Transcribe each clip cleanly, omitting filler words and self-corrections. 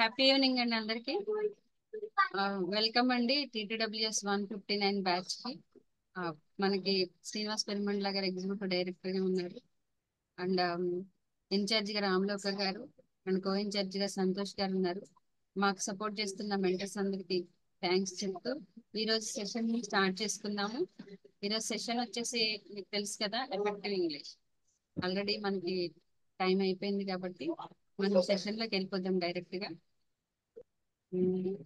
Happy evening అండి అందరికి. Welcome అండి TTWS 159 బ్యాచ్ కి. మనకి శ్రీనివాస్ పెరుమండ్ల గారు ఎగ్జిక్యూటివ్ డైరెక్టర్ గా ఉన్నారు. అండ్ ఇన్ఛార్జ్ గా రామ్లోక గారు అండ్ కో ఇన్ఛార్జ్ గా సంతోష్ గారు ఉన్నారు. మాకు సపోర్ట్ చేస్తున్న మెంటర్స్ అందరికి థ్యాంక్స్ చెప్తూ ఈరోజు సెషన్ స్టార్ట్ చేసుకుందాము. ఈరోజు సెషన్ వచ్చేసి మీకు తెలుసు కదా, ఎఫెక్టివ్ ఇంగ్లీష్. ఆల్రెడీ మనకి టైం అయిపోయింది కాబట్టి మనం సెషన్ లోకి వెళ్ళిపోదాం డైరెక్ట్ గా.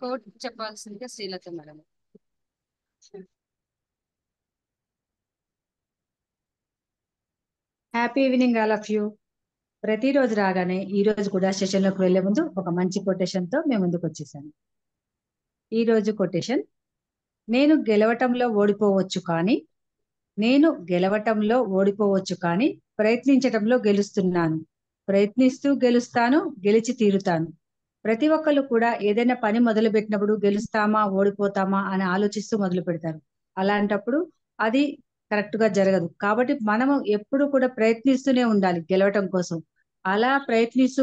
కోట్ చెప్పాల్సిందిగా Srilatha madam. Happy evening all of you. ప్రతిరోజు రాగానే ఈ రోజు కూడా సెషన్ లోకి వెళ్లే ముందు ఒక మంచి కొటేషన్ తో మేము ముందుకు వచ్చేసాను. ఈ రోజు కొటేషన్: నేను గెలవటంలో ఓడిపోవచ్చు కానీ ప్రయత్నించటంలో గెలుస్తున్నాను. ప్రయత్నిస్తూ గెలుస్తాను, గెలిచి తీరుతాను. ప్రతి ఒక్కళ్ళు కూడా ఏదైనా పని మొదలు పెట్టినప్పుడు గెలుస్తామా ఓడిపోతామా అని ఆలోచిస్తూ మొదలు పెడతారు. అలాంటప్పుడు అది కరెక్ట్ గా జరగదు. కాబట్టి మనము ఎప్పుడు కూడా ప్రయత్నిస్తూనే ఉండాలి గెలవటం కోసం. అలా ప్రయత్నిస్తూ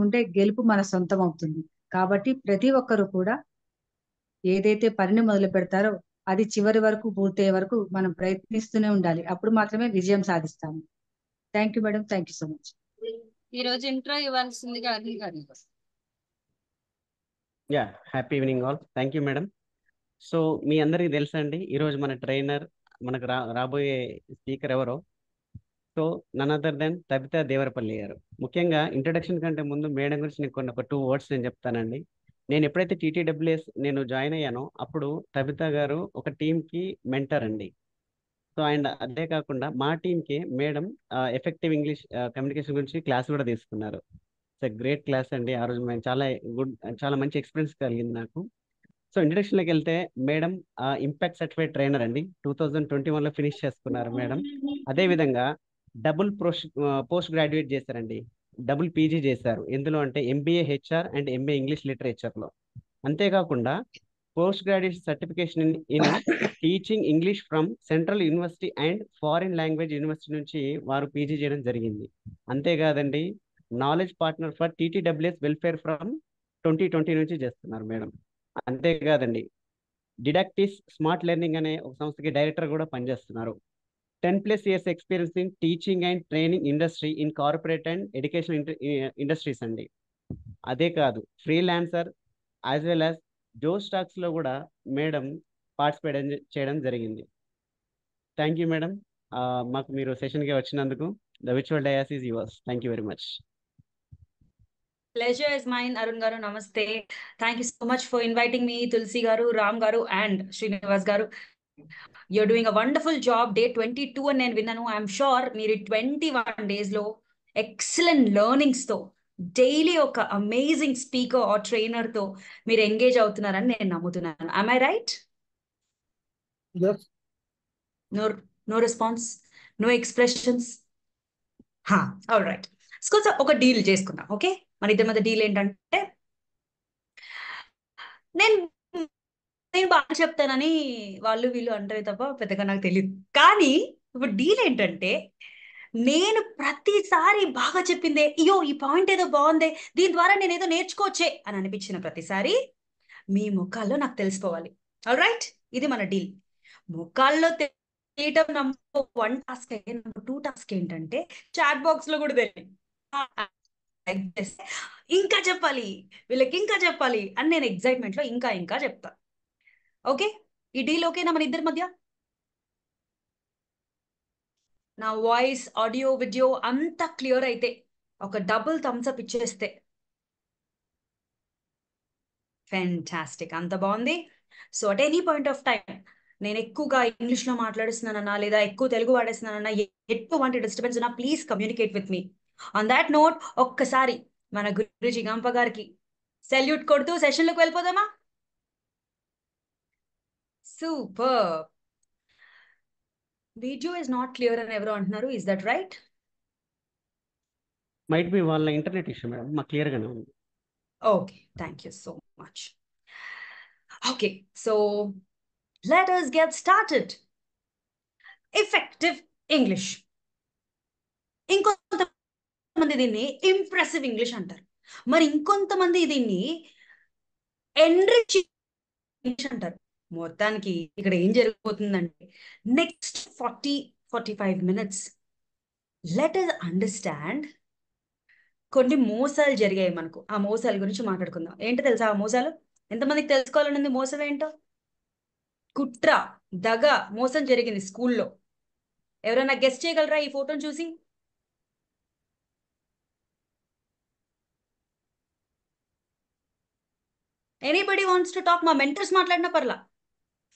ఉంటే గెలుపు మన సొంతం అవుతుంది. కాబట్టి ప్రతి ఒక్కరు కూడా ఏదైతే పనిని మొదలు పెడతారో అది చివరి వరకు పూర్తయ్యే వరకు మనం ప్రయత్నిస్తూనే ఉండాలి. అప్పుడు మాత్రమే విజయం సాధిస్తాము. Thank you madam, thank you so much. ఈ రోజు ఇంట్రో ఇవ్వాల్సిందిగా అరుణ్ గారు. Happy evening all. Thank you madam. So మీ అందరికీ తెలుసా అండి, ఈరోజు మన ట్రైనర్ మనకు రాబోయే స్పీకర్ ఎవరో? So none other than Tabitha Devarapalli గారు. ముఖ్యంగా ఇంట్రడక్షన్ కంటే ముందు మేడం గురించి నేను ఒక 2 words నేను చెప్తానండి. నేను ఎప్పుడైతే TTWS నేను జాయిన్ అయ్యానో అప్పుడు తబితా గారు ఒక టీంకి మెంటర్ అండి. సో అండ్ అదే కాకుండా మా టీంకి మేడం ఎఫెక్టివ్ ఇంగ్లీష్ కమ్యూనికేషన్ గురించి క్లాస్ కూడా తీసుకున్నారు. ఇట్స్ గ్రేట్ క్లాస్ అండి. ఆ రోజు మేము చాలా మంచి ఎక్స్పీరియన్స్ కలిగింది నాకు. సో ఇంట్రడక్షన్లోకి వెళ్తే, మేడం ఇంపాక్ట్ సర్టిఫైడ్ ట్రైనర్ అండి. 2021లో ఫినిష్ చేసుకున్నారు మేడం. అదేవిధంగా డబుల్ పోస్ట్ గ్రాడ్యుయేట్ చేశారండి. డబుల్ PG చేశారు. ఎందులో అంటే MBA HR and MA English లిటరేచర్లో. అంతేకాకుండా post graduation certification in teaching English from central university and foreign language university నుంచి వారు PG చేయడం జరిగింది. అంతేకాదండి, knowledge partner for TTWS welfare from 2020 నుంచి చేస్తున్నారు మేడం. అంతేకాదండి, డిడాక్టిస్ స్మార్ట్ లెర్నింగ్ అనే ఒక సంస్థకి డైరెక్టర్ కూడా పనిచేస్తున్నారు. 10+ years experience in teaching and training industry in corporate and education industries అండి. అదే కాదు, ఫ్రీలాన్సర్ యాజ్ వెల్ యాజ్ జో స్టాక్స్ లో కూడా మేడం పార్టిసిపేట్ చేయడం జరిగింది. థ్యాంక్ యూ మేడం, మాకు మీరు సెషన్కి వచ్చినందుకు. The virtual dais is yours. Thank you very much. Pleasure is mine, Arun Garu. Namaste. Thank you so much for inviting me, Tulsi Garu, Ram Garu, and Srinivas Garu. You're doing a wonderful job. Day 22 and నేను విన్నాను. I'm sure మీరు 21 days లో excellent learnings తో daily ఒక amazing speaker are trainer తో మీరు engage అవుతున్నారని నేను నమ్ముతున్నాను. Am I right? Yes. No response, no expressions. All right. So ఒక డీల్ చేసుకుందాం. ఓకే, మన ఇద్దరి మధ్య డీల్ ఏంటంటే, నేను బాగా చెప్తానని వాళ్ళు వీళ్ళు అంటారు తప్ప పెద్దగా నాకు తెలియదు. కానీ ఇప్పుడు డీల్ ఏంటంటే, నేను ప్రతిసారి బాగా చెప్పిందే, అయ్యో ఈ పాయింట్ ఏదో బాగుందే, దీని ద్వారా నేను ఏదో నేర్చుకోవచ్చే అని అనిపించిన ప్రతిసారి మీ ముఖాల్లో నాకు తెలిసిపోవాలి. ఆల్ రైట్, ఇది మన డీల్. ముఖాల్లో తెలియటం నంబర్ 1 టాస్క్ అయితే, నంబర్ 2 టాస్క్ ఏంటంటే చాట్ బాక్స్ లో కూడా తెలియదు. ఇంకా చెప్పాలి, వీళ్ళకి ఇంకా చెప్పాలి అని నేను ఎక్సైట్మెంట్ లో ఇంకా చెప్తా. ఓకే, ఈ డీల్ ఓకేనా మన ఇద్దరి మధ్య? నా వాయిస్, ఆడియో, వీడియో అంతా క్లియర్ అయితే ఒక డబుల్ థమ్స్ అప్ ఇచ్చేస్తే ఫెంటాస్టిక్. అంత బాగుంది. So at any point of time నేను ఎక్కువగా ఇంగ్లీష్ లో మాట్లాడుస్తున్నానన్నా లేదా ఎక్కువ తెలుగు వాడేస్తున్నానన్నా, ఎటువంటి డిస్టర్బెన్స్ ఉన్నా please communicate with me. On that note ఒక్కసారి మన గురుజీ గంప గారికి సెల్యూట్ కొడుతూ సెషన్ లోకి వెళ్ళిపోదామా? Super. Video is not clear అని ఎవరో అంటున్నారు. Is that right? Might be వాళ్ళ ఇంటర్నెట్ ఇష్యూ మేడం, మాకు క్లియర్ గానే ఉంది. Okay, thank you so much. Okay, so let us get started. Effective English. ఇంకొంతమంది దీన్ని ఇంప్రెసివ్ ఇంగ్లీష్ అంటారు. మరి ఇంకొంతమంది దీన్ని ఎన్రిచ్ ఇంగ్లీష్ అంటారు. మొత్తానికి ఇక్కడ ఏం జరగబోతుందంటే next 45 minutes let us understand కొన్ని మోసాలు జరిగాయి మనకు. ఆ మోసాల గురించి మాట్లాడుకుందాం. ఏంటో తెలుసా ఆ మోసాలు? ఎంతమందికి తెలుసుకోవాలని మోసం ఏంటో? కుట్ర, దగ, మోసం జరిగింది స్కూల్లో. ఎవరైనా గెస్ట్ చేయగలరా ఈ ఫోటోని చూసి? Anybody wants to talk? మా మెంటర్స్ మాట్లాడిన పర్లా.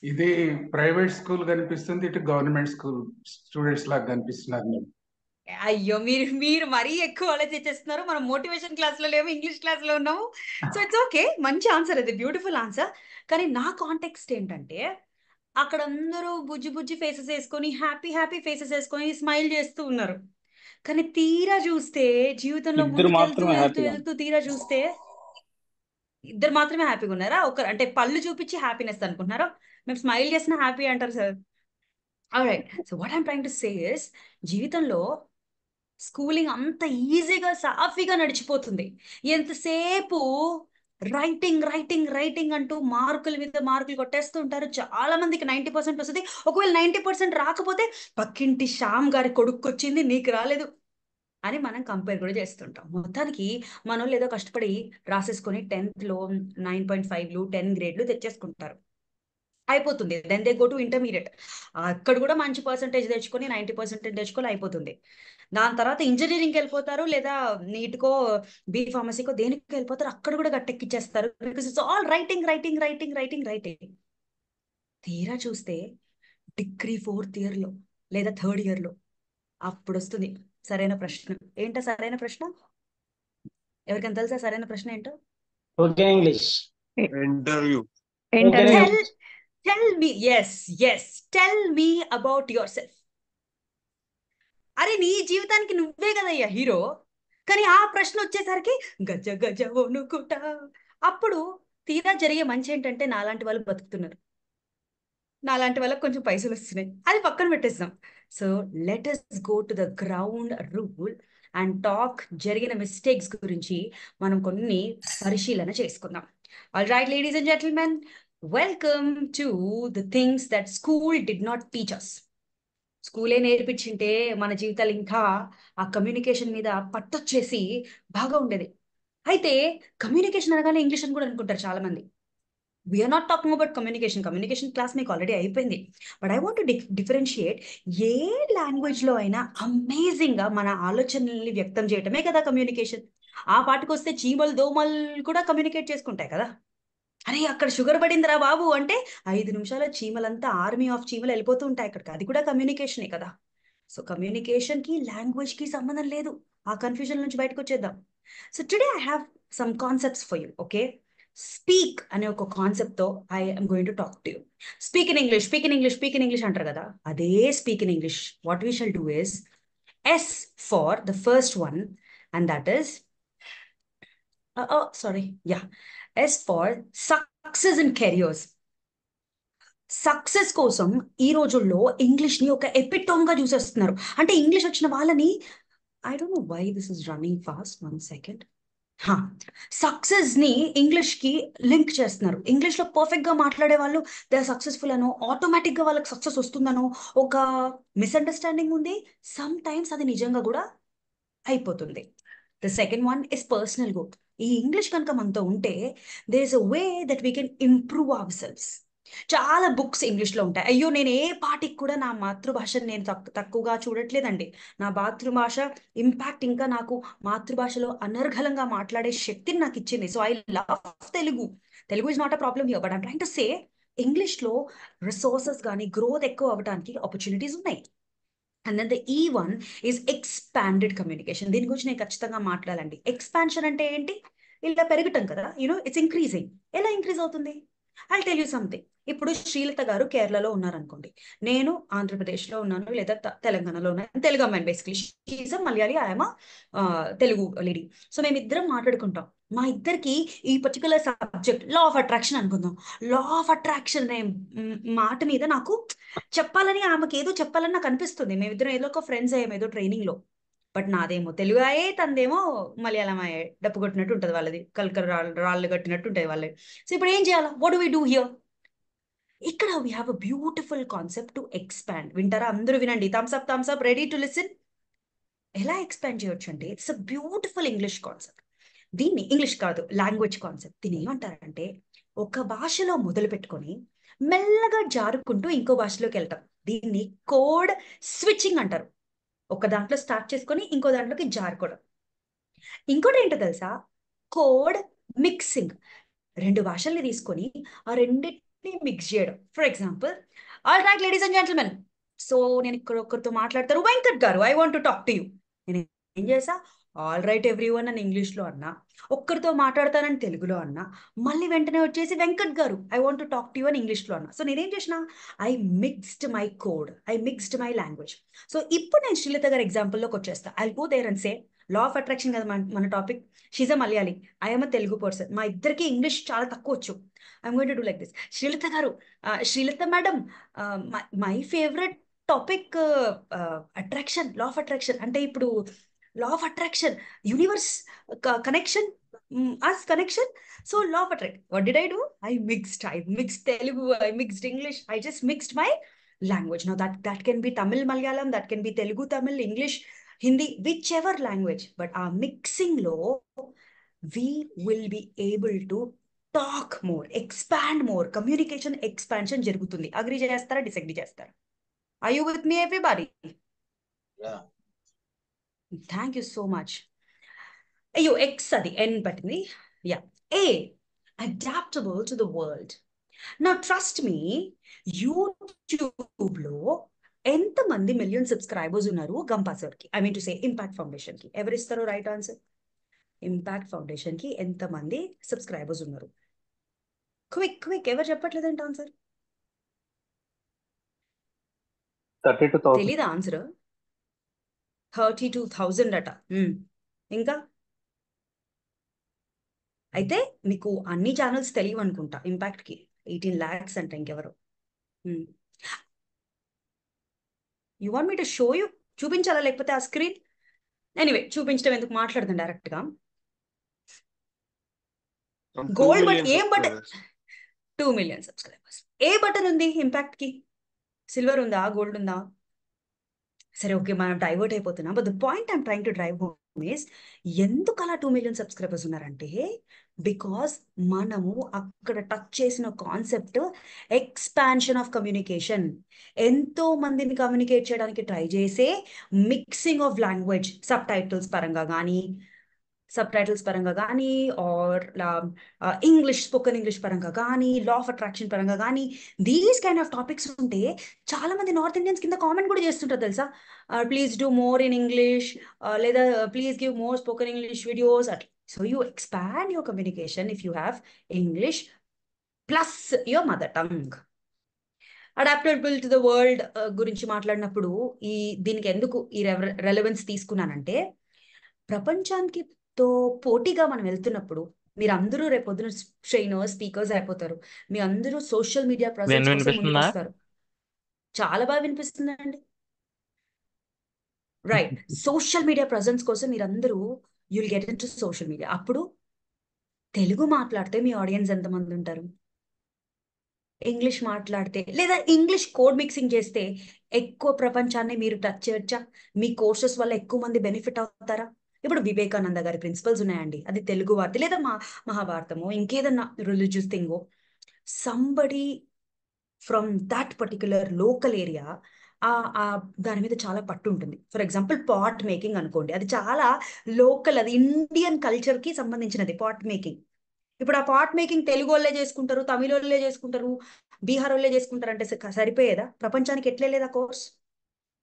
ఇది ప్రైవేట్ స్కూల్ కనిపిస్తుంది, ఇటు గవర్నమెంట్ స్కూల్ స్టూడెంట్స్ లాగా కనిపిస్తున్నారు మీరు. అయ్యో, మీరు మీరు మరీ ఎక్కువ ఆలోచించేస్తున్నారు. మనం మోటివేషన్ క్లాస్లో లేము, ఇంగ్లీష్ క్లాస్లో ఉన్నాము. సో ఇట్స్ ఓకే, మంచి ఆన్సర్, అది బ్యూటిఫుల్ ఆన్సర్. కానీ నా కాంటెక్స్ట్ ఏంటంటే అక్కడ అందరూ బుజ్జి బుజ్జి ఫేసెస్ వేసుకొని, హ్యాపీ హ్యాపీ ఫేసెస్ వేసుకొని స్మైల్ చేస్తూ ఉన్నారు. కానీ తీరా చూస్తే జీవితంలో ఇద్దరు ముందుకు వెళ్తూ మాత్రమే వెళ్తూ హ్యాపీగా వెళ్తూ తీరా చూస్తే ఇద్దరు మాత్రమే హ్యాపీగా ఉన్నారా? ఒకరు అంటే పళ్ళు చూపించి హ్యాపీనెస్ అనుకుంటున్నారా? మేము స్మైల్ చేసిన హ్యాపీ అంటారు sir. Alright, so what I'm trying to say is, జీవితంలో స్కూలింగ్ అంత ఈజీగా సాఫీగా నడిచిపోతుంది. ఎంతసేపు రైటింగ్ రైటింగ్ రైటింగ్ అంటూ మార్కుల మీద మార్కులు కొట్టేస్తూ ఉంటారు. చాలా మందికి 90% వస్తుంది. ఒకవేళ 90% రాకపోతే పక్కింటి శ్యామ్ గారి కొడుకు వచ్చింది, నీకు రాలేదు అని మనం కంపేర్ కూడా చేస్తుంటాం. మొత్తానికి మనోళ్ళు ఏదో కష్టపడి రాసేసుకొని 10th లో 9.5లు 10 గ్రేడ్లు తెచ్చేసుకుంటారు, అయిపోతుంది. Then they go to intermediate. అక్కడ కూడా మంచి పర్సంటేజ్ తెచ్చుకొని 90% తెచ్చుకొని అయిపోతుంది. దాని తర్వాత ఇంజనీరింగ్కి వెళ్ళిపోతారు, లేదా నీట్కో బీ ఫార్మసీకో దేనికి వెళ్ళిపోతారు, అక్కడ కూడా గట్టెక్కిచ్చేస్తారు. Because it's all writing writing writing writing writing. తీరా చూస్తే డిగ్రీ 4th ఇయర్లో లేదా 3rd ఇయర్లో అప్పుడు వస్తుంది సరైన ప్రశ్న. ఏంటో సరైన ప్రశ్న? ఎవరికైనా తెలుసా సరైన ప్రశ్న ఏంటో? Okay English interview. Tell me, yes, tell me about yourself. అరే నీ జీవితానికి నువ్వే కదయ్యా హీరో. కానీ ఆ ప్రశ్న వచ్చేసరికి గజ గజ వణుకుట. అప్పుడు తీరా జరిగే మంచి ఏంటంటే నాలాంటి వాళ్ళు బతుకుతున్నారు, నాలాంటి వాళ్ళకి కొంచెం పైసలు వస్తున్నాయి, అది పక్కన పెట్టేస్తాం. So let us go to the ground rule and talk జరిగిన మిస్టేక్స్ గురించి మనం కొన్ని పరిశీలన చేసుకుందాం. All right ladies and gentlemen, welcome to the things that school did not teach us. స్కూలే నేర్పించింటే మన జీవితాలు ఇంకా ఆ కమ్యూనికేషన్ మీద పట్టొచ్చేసి బాగా ఉండేది. అయితే కమ్యూనికేషన్ అనగానే ఇంగ్లీష్ అని కూడా అనుకుంటారు చాలా మంది. We're not talking about communication. Communication class మీకు ఆల్రెడీ అయిపోయింది. But I want to differentiate. ఏ లాంగ్వేజ్లో అయినా అమేజింగ్గా మన ఆలోచనల్ని వ్యక్తం చేయటమే కదా కమ్యూనికేషన్. ఆ పాటకు వస్తే చీమలు దోమలు కూడా కమ్యూనికేట్ చేసుకుంటాయి కదా. అరే అక్కడ షుగర్ పడిందిరా బాబు అంటే 5 నిమిషాల చీమలంతా ఆర్మీ ఆఫ్ చీమలు వెళ్ళిపోతూ ఉంటాయి అక్కడికి. అది కూడా కమ్యూనికేషనే కదా. సో కమ్యూనికేషన్కి లాంగ్వేజ్కి సంబంధం లేదు. ఆ కన్ఫ్యూజన్ నుంచి బయటకు వచ్చేద్దాం. So today I have some concepts for you. Okay, speak అనే ఒక కాన్సెప్ట్తో I am going to talk to you. Speak in English, speak in English, speak in English అంటారు కదా. అదే speak in English what we shall do is S for the first one, and that is S for success in careers. Success కోసం ఈ రోజుల్లో ఇంగ్లీష్ని ఒక ఎపిటోమ్గా చూసేస్తున్నారు. అంటే English వచ్చిన వాళ్ళని, I don't know why this is running fast, 1 second. సక్సెస్ని ఇంగ్లీష్కి link చేస్తున్నారు. ఇంగ్లీష్లో పర్ఫెక్ట్గా మాట్లాడే వాళ్ళు దే ఆర్ సక్సెస్ఫుల్ అనో, ఆటోమేటిక్గా వాళ్ళకి సక్సెస్ వస్తుందనో ఒక మిస్అండర్స్టాండింగ్ ఉంది. సమ్ టైమ్స్ అది నిజంగా కూడా అయిపోతుంది. The second one is personal growth. ఈ ఇంగ్లీష్ కనుక మనతో ఉంటే there is a way that we can improve ourselves. చాలా బుక్స్ ఇంగ్లీష్లో ఉంటాయి. అయ్యో, నేను ఏ పాటికి కూడా నా మాతృభాషను నేను తక్కువగా చూడట్లేదండి. నా మాతృభాష ఇంపాక్ట్ ఇంకా నాకు మాతృభాషలో అనర్గళంగా మాట్లాడే శక్తిని నాకు ఇచ్చింది. So I love Telugu. Telugu is not a problem here, but I'm trying to say ఇంగ్లీష్లో రిసోర్సెస్ కానీ గ్రోత్ ఎక్కువ అవ్వడానికి ఆపర్చునిటీస్ ఉన్నాయి. And then the E1 is expanded communication. దీని గురించి నేను ఖచ్చితంగా మాట్లాడాలండి. ఎక్స్పాన్షన్ అంటే ఏంటి? ఇలా పెరగటం కదా, ఇట్స్ ఇంక్రీజింగ్. ఎలా ఇంక్రీజ్ అవుతుంది? I tell you something. ఇప్పుడు శ్రీలత గారు కేరళలో ఉన్నారనుకోండి, నేను ఆంధ్రప్రదేశ్లో ఉన్నాను లేదా తెలంగాణలో ఉన్నాను. తెలుగు అమ్మాయి basically, she's Malayali, I'm Telugu lady. So మేమిద్దరం మాట్లాడుకుంటాం. మా ఇద్దరికి ఈ particular subject law of attraction అనుకుందాం. లా ఆఫ్ అట్రాక్షన్ అనే మాట మీద నాకు చెప్పాలని, ఆమెకి ఏదో చెప్పాలని నాకు అనిపిస్తుంది. మేమిద్దరం ఏదో ఒక ఫ్రెండ్స్ అయ్యాము ఏదో ట్రైనింగ్లో. బట్ నాదేమో తెలుగు ఆయే, తనదేమో మలయాళం ఆయే. డప్పు కొట్టినట్టు ఉంటుంది వాళ్ళది, కల్కర్ రాళ్ళు కట్టినట్టు ఉంటుంది వాళ్ళది. సో ఇప్పుడు ఏం చేయాలా? What do we do here? ఇక్కడ we have a beautiful concept to expand. వింటారా? అందరూ వినండి. Thumbs up, ready to listen. ఎలా ఎక్స్పాండ్ చేయొచ్చు అంటే, it's a beautiful English concept. దీన్ని ఇంగ్లీష్ కాదు, లాంగ్వేజ్ కాన్సెప్ట్. దీన్ని ఏమంటారంటే, ఒక భాషలో మొదలు పెట్టుకొని మెల్లగా జారుకుంటూ ఇంకో భాషలోకి వెళ్తాం. దీన్ని కోడ్ స్విచ్చింగ్ అంటారు. ఒక దాంట్లో స్టార్ట్ చేసుకొని ఇంకో దాంట్లోకి జారుకోవడం. ఇంకోటి ఏంటో తెలుసా? Code mixing. రెండు భాషల్ని తీసుకొని ఆ రెండింటిని మిక్స్ చేయడం. For example, all right ladies and gentlemen, so నేను ఇక్కడ ఒకరితో మాట్లాడతారు, వెంకట్ గారు, I want to talk to you. నేను ఏం చేసా? ఆల్ రైట్ ఎవ్రీవన్ అని ఇంగ్లీష్లో అన్నా, ఒక్కరితో మాట్లాడతానని తెలుగులో అన్నా, మళ్ళీ వెంటనే వచ్చేసి వెంకట్ గారు, I want to talk to you అని ఇంగ్లీష్లో అన్నా. సో నేనేం చేసిన? I mixed my code, I mixed my language. So ఇప్పుడు నేను శ్రీలత గారి ఎగ్జాంపుల్లోకి వచ్చేస్తా. I go there and say, law of attraction కదా మన topic. She's a Malayali, I'm a Telugu person. మా ఇద్దరికి ఇంగ్లీష్ చాలా తక్కువ వచ్చు. I'm going to do like this. Srilatha గారు, Srilatha madam, my favourite topic attraction, law of attraction. అంటే ఇప్పుడు లా of attraction, universe connection, us connection. So law of attraction. What did I do? I mixed Telugu, I mixed English. I just mixed my language. Now that can be Tamil, Malayalam, that can be Telugu, Tamil, English, Hindi, whichever language. But our mixing law, we will be able to talk more, expand more. Communication expansion జరుగుతుంది. Agree చేస్తారా, disagree చేస్తారా? Are you with me, everybody? Yeah. Thank you so much. అయ్యో, X అది ఎన్ పట్టింది. Yeah. A, adaptable to the world. నా trust me, యూట్యూబ్లో ఎంతమంది million subscribers ఉన్నారు గంపా సార్కి, I mean to say impact ఫౌండేషన్కి? ఎవరిస్తారో రైట్ ఆన్సర్? ఇంపాక్ట్ ఫౌండేషన్కి ఎంతమంది సబ్స్క్రైబర్స్ ఉన్నారు? క్విక్ ఎవరు చెప్పట్లేదంట ఆన్సర్? 32,000. తెలీదా ఆన్సర్? 32,000 అట. ఇంకా అయితే మీకు అన్ని ఛానల్స్ తెలియవు అనుకుంటా. ఇంపాక్ట్కి 18 lakhs అంట. ఇంకెవరు? You want me to show you? చూపించాలా లేకపోతే ఆ స్క్రీన్? ఎనీవే, చూపించడం ఎందుకు, మాట్లాడదాం డైరెక్ట్గా. గోల్డ్ బట్ ఏం బటన్? 2 million subscribers. ఏ బటన్ ఉంది ఇంపాక్ట్కి? సిల్వర్ ఉందా, గోల్డ్ ఉందా? సరే, ఓకే, మనం డైవర్ట్ అయిపోతున్నాం. But the point I'm trying to drive home is, ఎందుకు అలా 2 million సబ్స్క్రైబర్స్ ఉన్నారంటే, బికాస్ మనము అక్కడ టచ్ చేసిన కాన్సెప్ట్ ఎక్స్పాన్షన్ ఆఫ్ కమ్యూనికేషన్. ఎంతో మందిని కమ్యూనికేట్ చేయడానికి ట్రై చేసే mixing of language, sub titles పరంగా కానీ ఆర్ ఇంగ్లీష్, స్పోకెన్ ఇంగ్లీష్ పరంగా కానీ, లా ఆఫ్ అట్రాక్షన్ పరంగా కానీ, దీస్ కైండ్ ఆఫ్ టాపిక్స్ ఉంటే చాలా మంది నార్త్ ఇండియన్స్ కింద కామెంట్ కూడా చేస్తుంటారు తెలుసా, please do more in English, లేదా please give more spoken English videos అట్లా. So you expand your communication if you have English plus your mother tongue. Adaptable to the world గురించి మాట్లాడినప్పుడు దీనికి ఎందుకు ఈ రెలవెన్స్ తీసుకున్నానంటే, ప్రపంచానికి తో పోటీగా మనం వెళ్తున్నప్పుడు మీరు అందరూ రేపొద్దున ట్రైనర్స్, స్పీకర్స్ అయిపోతారు. మీ అందరూ సోషల్ మీడియా ప్రజెన్స్ కోసం ముందుకు వస్తారు. చాలా బాగా వినిపిస్తుందండి. రైట్, సోషల్ మీడియా ప్రజెన్స్ కోసం మీరందరూ you'll get in to social media. అప్పుడు తెలుగు మాట్లాడితే మీ ఆడియన్స్ ఎంతమంది ఉంటారు? ఇంగ్లీష్ మాట్లాడితే లేదా ఇంగ్లీష్ కోడ్ మిక్సింగ్ చేస్తే ఎక్కువ ప్రపంచాన్ని మీరు టచ్ చేయొచ్చా? మీ కోర్సెస్ వల్ల ఎక్కువ మంది బెనిఫిట్ అవుతారా? ఇప్పుడు వివేకానంద గారి ప్రిన్సిపల్స్ ఉన్నాయండి, అది తెలుగు వార్త లేదా మహాభారతమో ఇంకేదన్నా రిలీజియస్ థింగో, somebody from that particular local area దాని మీద చాలా పట్టు ఉంటుంది. ఫర్ ఎగ్జాంపుల్ పాట్ మేకింగ్ అనుకోండి, అది చాలా లోకల్, అది ఇండియన్ కల్చర్కి సంబంధించినది పాట్ మేకింగ్. ఇప్పుడు ఆ పాట్ మేకింగ్ తెలుగు వాళ్ళే చేసుకుంటారు, తమిళ వాళ్ళే చేసుకుంటారు, బీహార్ వాళ్ళే చేసుకుంటారు అంటే సరిపోయేదా? ప్రపంచానికి ఎట్లే లేదా course?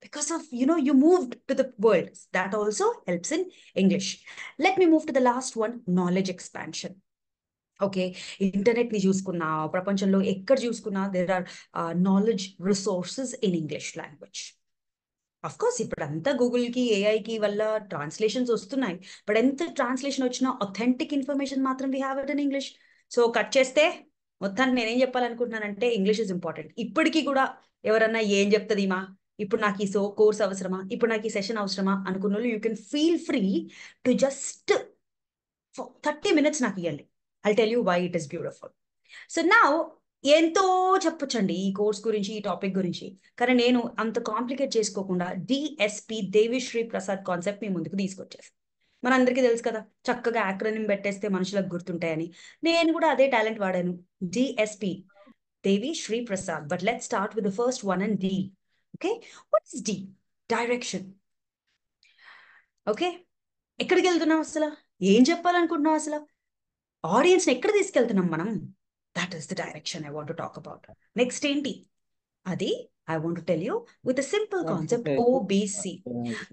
Because of, you moved to the world. That also helps in English. Let me move to the last one, knowledge expansion. Okay, internet ని చూసుకున్నా, ప్రపంచంలో ఎక్కడ చూసుకున్నా there are knowledge resources in English language. Of course ఇప్పుడు అంతా గూగుల్కి, ఏఐకి వల్ల translations వస్తున్నాయి. But ఎంత ట్రాన్స్లేషన్ వచ్చినా అథెంటిక్ ఇన్ఫర్మేషన్ మాత్రం we have it in English. So cut చేస్తే మొత్తానికి నేనేం చెప్పాలనుకుంటున్నానంటే, ఇంగ్లీష్ ఇస్ ఇంపార్టెంట్. ఇప్పటికీ కూడా ఎవరన్నా ఏం చెప్తుంది మా ఇప్పుడు నాకు ఈ కోర్స్ అవసరమా, ఇప్పుడు నాకు ఈ సెషన్ అవసరమా అనుకున్న వాళ్ళు you can feel free to just 30 minutes నాకు ఇవ్వండి. I tell you why it is beautiful. So నా ఎంతో చెప్పొచ్చండి ఈ కోర్స్ గురించి, ఈ టాపిక్ గురించి, కానీ నేను అంత కాంప్లికేట్ చేసుకోకుండా డిఎస్పి దేవిశ్రీ ప్రసాద్ కాన్సెప్ట్ మీ ముందుకు తీసుకొచ్చేసి, మనందరికీ తెలుసు కదా చక్కగా యాక్రోనిం పెట్టేస్తే మనుషులకు గుర్తుంటాయని. నేను కూడా అదే టాలెంట్ వాడాను, DSP Devi Sri Prasad. But let's start with the first one and D. Okay, what is D? Direction. Okay, ఎక్కడికి వెళ్తున్నాం అసలు, ఏం చెప్పాలనుకుంటున్నాం అసలు, ఆడియన్స్ ని ఎక్కడ తీసుకెళ్తున్నాం మనం? That is the direction I want to talk about. Next ఏంటి అది? I want to tell you with a simple concept OBC.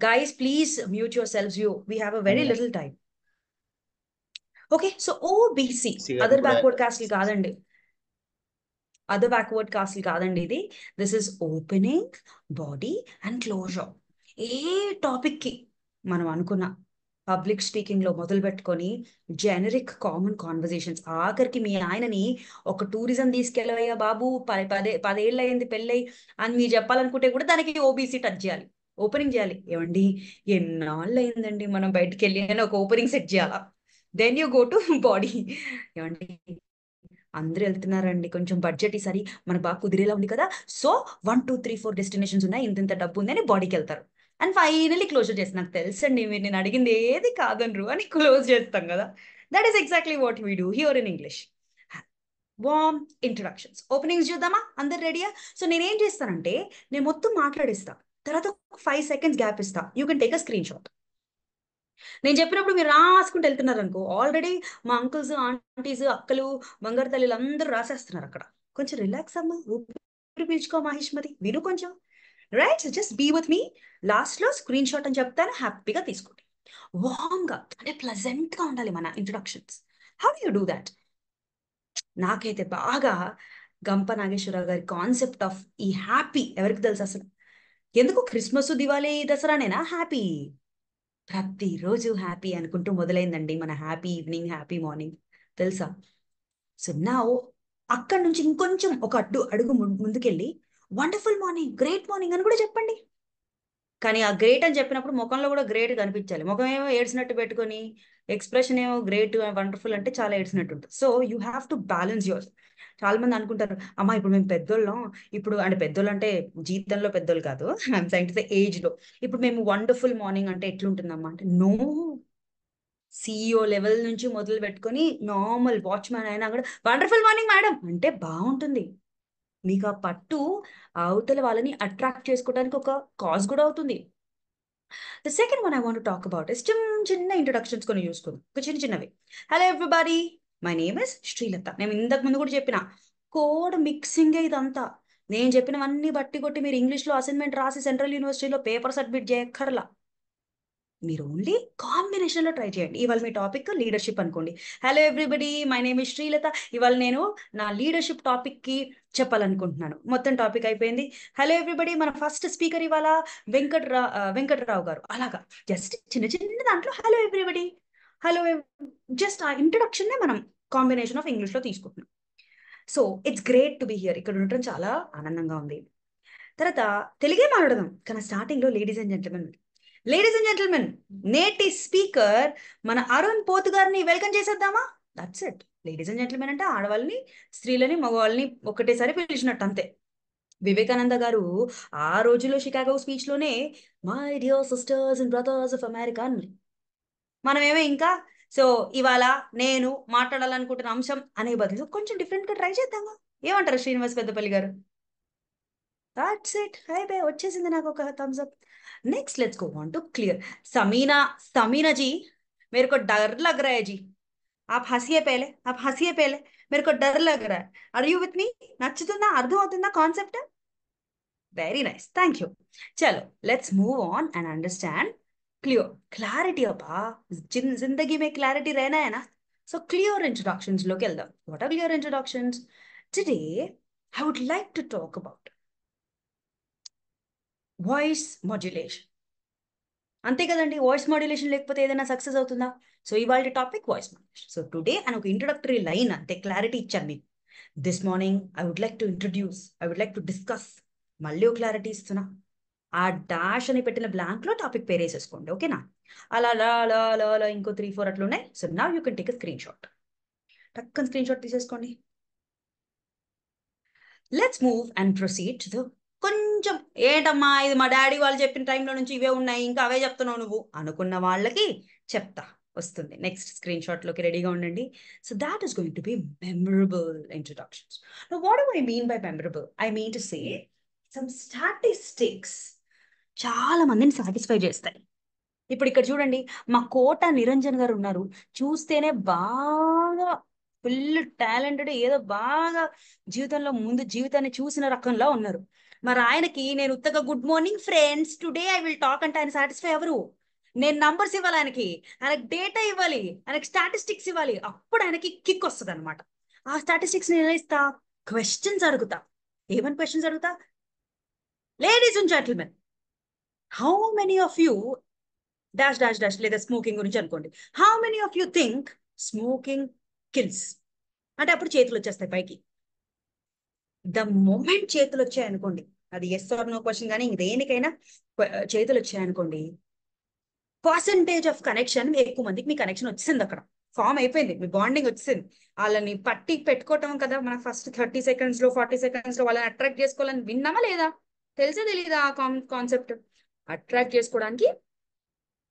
Guys please mute yourselves, we have a very little time. Okay, so OBC other backward కాస్ట్లు కాదండి, other backward కాస్ట్లు కాదండి ఇది. This is opening body and closure. ఏ topic కి మనం అనుకున్న public speaking లో మొదలు పెట్టుకొని జెనరిక్ కామన్ కాన్వర్జేషన్స్, ఆఖరికి మీ ఆయనని ఒక టూరిజం తీసుకెళ్ళవయ్యా బాబు, 10 ఏళ్ళు అయింది పెళ్ళై అని మీరు చెప్పాలనుకుంటే కూడా దానికి ఓబీసీ టచ్ చేయాలి, ఓపెనింగ్ చేయాలి. ఏమండి ఎన్నాళ్ళు అయిందండి మనం బయటికి వెళ్ళి అని ఒక ఓపెనింగ్ సెట్ చేయాలా. Then you go to body. ఏమండి అందరూ వెళ్తున్నారండి, కొంచెం బడ్జెట్ ఈసారి మనకు బాగా కుదిరేలా ఉంది కదా, సో 1 2 3 4 డెస్టినేషన్స్ ఉన్నాయి, ఇంత డబ్బు ఉంది అని బాడీకి వెళ్తారు. అండ్ ఫైనలీ క్లోజర్ చేస్తాం. నాకు తెలుసండి మీరు నేను అడిగింది ఏది కాదనరు అని క్లోజ్ చేస్తాం కదా. That is exactly what we do here in English. Warm introductions. Openings చూద్దామా, అందరు రెడీయా? సో నేనేం చేస్తానంటే నేను మొత్తం మాట్లాడిస్తా, తర్వాత 5 seconds గ్యాప్ ఇస్తా, you can take a screen shot. నేను చెప్పినప్పుడు మీరు రాసుకుంటూ వెళ్తున్నారు అనుకో, ఆల్రెడీ మా అంకుల్స్ ఆంటీస్ అక్కలు బంగారు తల్లిలు అందరూ రాసేస్తున్నారు అక్కడ. కొంచెం రిలాక్స్ అమ్మా, ఊపిరి పీల్చుకో మహిష్మతి, విను కొంచెం. Right, just be with me. Last లో స్క్రీన్ షాట్ అని చెప్తాను, హ్యాపీగా తీసుకోండి. వార్మ్ గా అంటే ప్లెజెంట్ గా ఉండాలి మన introductions. How do you do that? నాకైతే బాగా గంప నాగేశ్వరరావు గారి కాన్సెప్ట్ ఆఫ్ ఈ హ్యాపీ ఎవరికి తెలుసు అసలు? ఎందుకు క్రిస్మస్, దివాళీ, దసరానేనా హ్యాపీ? ప్రతిరోజు హ్యాపీ అనుకుంటూ మొదలైందండి మన హ్యాపీ ఈవినింగ్, హ్యాపీ మార్నింగ్, తెలుసా? సో నా అక్కడి నుంచి ఇంకొంచెం ఒక అడుగు ముందుకెళ్ళి వండర్ఫుల్ మార్నింగ్, గ్రేట్ మార్నింగ్ అని కూడా చెప్పండి. కానీ ఆ గ్రేట్ అని చెప్పినప్పుడు ముఖంలో కూడా గ్రేట్ కనిపించాలి. ముఖం ఏమో ఏడ్చినట్టు పెట్టుకొని ఎక్స్ప్రెషన్ ఏమో గ్రేట్ వండర్ఫుల్ అంటే చాలా ఏడ్చినట్టు ఉంటుంది. So you have to balance your. చాలా మంది అనుకుంటారు, అమ్మా ఇప్పుడు మేము పెద్దోళ్ళం, ఇప్పుడు అంటే పెద్దోళ్ళు అంటే జీవితంలో పెద్దోళ్ళు కాదు, I'm sighing to say age లో. ఇప్పుడు మేము వండర్ఫుల్ మార్నింగ్ అంటే ఎట్లుంటుందమ్మా అంటే, నో, సిఇఓ లెవెల్ నుంచి మొదలు పెట్టుకొని నార్మల్ వాచ్మ్యాన్ అయినా కూడా వండర్ఫుల్ మార్నింగ్ మేడం అంటే బాగుంటుంది. మీకు ఆ పట్టు అవతల వాళ్ళని అట్రాక్ట్ చేసుకోవడానికి ఒక కాజ్ కూడా అవుతుంది. The second one I want talk about is చిన్న ఇంట్రొడక్షన్స్ కొన్ని చూసుకుందాం, ఒక చిన్నవి. Hello everybody, my name is Srilatha. నేను ఇంతకు ముందు కూడా చెప్పిన కోడ్ మిక్సింగ్ ఇదంతా. నేను చెప్పినవన్నీ బట్టి కొట్టి మీరు ఇంగ్లీష్లో అసైన్మెంట్ రాసి సెంట్రల్ యూనివర్సిటీలో పేపర్ సబ్మిట్ చేయక్కర్లా, మీరు ఓన్లీ కాంబినేషన్లో ట్రై చేయండి. ఇవాళ మీ టాపిక్ లీడర్షిప్ అనుకోండి. Hello everybody, my name is Srilatha. ఇవాళ నేను నా లీడర్షిప్ టాపిక్కి చెప్పాలనుకుంటున్నాను. మొత్తం టాపిక్ అయిపోయింది. హలో ఎవ్రీబడి, మన ఫస్ట్ స్పీకర్ ఇవాళ వెంకటరావు గారు. అలాగా జస్ట్ చిన్న దాంట్లో హలో ఎవ్రీబడి, హలో, జస్ట్ ఆ ఇంట్రడక్షన్నే మనం కాంబినేషన్ ఆఫ్ ఇంగ్లీష్లో తీసుకుంటున్నాం. So it's great to be here. ఇక్కడ ఉండటం చాలా ఆనందంగా ఉంది. తర్వాత తెలుగే మాట్లాడదాం, కానీ స్టార్టింగ్లో లేడీస్ అండ్ జెంటిల్మెన్, నేటి స్పీకర్ మన అరుణ్ పోతు గారిని వెల్కమ్ చేసేద్దామా? That's it. Ladies and gentlemen అంటే ఆడవాళ్ళని, స్త్రీలని, మగవాళ్ళని ఒకటేసారి పిలిచినట్టు అంతే. వివేకానంద గారు ఆ రోజుల్లో షికాగో స్పీచ్ లోనే my dear sisters and brothers of America అన్నారు. మనమేమో ఇంకా సో ఇవాళ నేను మాట్లాడాలనుకుంటున్న అంశం అనే బదులు కొంచెం డిఫరెంట్ గా ట్రై చేద్దామా? ఏమంటారు శ్రీనివాస్ పెద్దపల్లి గారు? That's it. హై బే, వచ్చేసింది నాకు ఒక thumbs up. Next let's go on to clear. Samina ji, मेरे को डर लग रहा है जी. आप हंसिए पहले. मेरे को डर लग रहा है. Are you with me? నచ్చుతుందా? అర్థం అవుతుందా concept? Very nice, thank you. చలో let's move on and understand. Clarity అబ్బా, जिंदगी में क्लैरिटी रहना है ना. సో క్లియర్ ఇంట్రొడక్షన్స్ లోకి వెళ్దాం. What are clear introductions? Today I would like to talk about voice modulation. అంతే కదండి, వాయిస్ మాడ్యులేషన్ లేకపోతే ఏదైనా సక్సెస్ అవుతుందా? సో ఇవాళ topic voice modulation. So today అని ఒక ఇంట్రొడక్టరీ లైన్ అంతే, క్లారిటీ ఇచ్చాను మీకు. This morning I would like to discuss. మళ్ళీ ఒక క్లారిటీ ఇస్తున్నా. ఆ డాష్ అని పెట్టిన బ్లాంక్ లో టాపిక్ పేరు వేసేసుకోండి. ఓకేనా? అలా అలా అలా అలా అలా ఇంకో 3-4 అట్లా ఉన్నాయి. So now you can take a screen shot. టక్కన స్క్రీన్ షాట్ తీసేసుకోండి. Let's move and proceed to the కొంచెం ఏంటమ్మా ఇది మా డాడీ వాళ్ళు చెప్పిన టైంలో నుంచి ఇవే ఉన్నాయి, ఇంకా అవే చెప్తున్నావు నువ్వు అనుకున్న వాళ్ళకి చెప్తా వస్తుంది. నెక్స్ట్ స్క్రీన్ షాట్ లోకి రెడీగా ఉండండి. So that is going to be memorable introductions. Now, what do I mean by memorable? I mean to say some statistics చాలా మందిని సాటిస్ఫై చేస్తాయి. ఇప్పుడు ఇక్కడ చూడండి, మా కోట నిరంజన్ గారు ఉన్నారు. చూస్తేనే బాగా ఫుల్ టాలెంటెడ్, ఏదో బాగా జీవితంలో ముందు జీవితాన్ని చూసిన రకంలో ఉన్నారు. మరి ఆయనకి నేను ఉత్తగా good morning friends today I will talk అంటే ఆయన సాటిస్ఫై ఎవరు? నేను నంబర్స్ ఇవ్వాలి ఆయనకి డేటా ఇవ్వాలి, ఆయనకి స్టాటిస్టిక్స్ ఇవ్వాలి. అప్పుడు ఆయనకి కిక్ వస్తుంది అనమాట. ఆ స్టాటిస్టిక్స్ నేను ఎలా ఇస్తా? క్వశ్చన్స్ అడుగుతా. ఏమని క్వశ్చన్స్ అడుగుతా? Ladies and gentlemen, how many of you dash dash dash లేదా స్మోకింగ్ గురించి అనుకోండి. How many of you think smoking kills అంటే అప్పుడు చేతులు వచ్చేస్తాయి పైకి. ద మూమెంట్ చేతులు వచ్చాయనుకోండి, అది ఎస్ ఆర్ నో క్వశ్చన్, కానీ దేనికైనా చేతులు వచ్చాయనుకోండి, పర్సంటేజ్ ఆఫ్ కనెక్షన్ ఎక్కువ మందికి మీ కనెక్షన్ వచ్చింది, అక్కడ ఫామ్ అయిపోయింది, మీ బాండింగ్ వచ్చింది. వాళ్ళని పట్టి పెట్టుకోవటం కదా మన ఫస్ట్ 30 seconds లో 40 seconds లో వాళ్ళని అట్రాక్ట్ చేసుకోవాలని విన్నామా లేదా? తెలిసే తెలీదా ఆ కాన్సెప్ట్? అట్రాక్ట్ చేసుకోవడానికి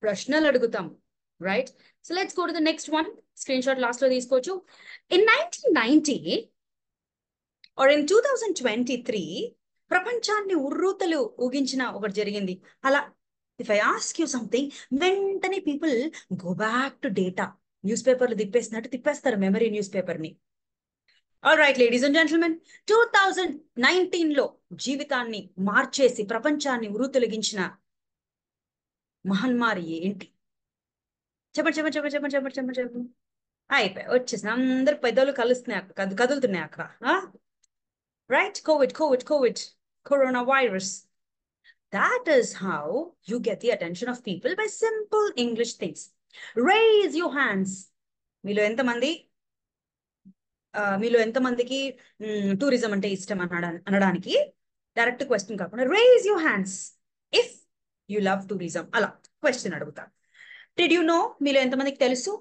ప్రశ్నలు అడుగుతాం, right? So let's go to the next one. Screen shot last లో తీసుకోవచ్చు. ఇన్ 1990 ఆర్ ఇన్ 2023 ప్రపంచాన్ని ఉర్రూతలు ఊగించిన ఒకటి జరిగింది. అలా if I ask you something, వెంటనే people go back to data. News పేపర్లు తిప్పేసినట్టు తిప్పేస్తారు మెమరీ న్యూస్ పేపర్ ని. All right ladies and gentlemen, 2019 లో జీవితాన్ని మార్చేసి ప్రపంచాన్ని ఉర్రూతొలగించిన మహమ్మారి ఏంటి? చెప్పండి చెప్పండి చెప్పండి చెప్పండి చెప్పండి చెప్పండి చెప్పండి. అయిపోయి వచ్చేసి అందరు పెద్దలు కలుస్తున్నాయి అక్కడ, కదులుతున్నాయి అక్కడ. Right, Covid corona virus. That is how you get the attention of people by simple English things. Raise your hands. మీలో ఎంతమందికి టూరిజం అంటే ఇష్టం అనడానికి డైరెక్ట్ క్వశ్చన్ కాకుండా raise your hands if you love tourism, అలా క్వశ్చన్ అడుగుతా. Did you know, మీలో ఎంతమందికి తెలుసు?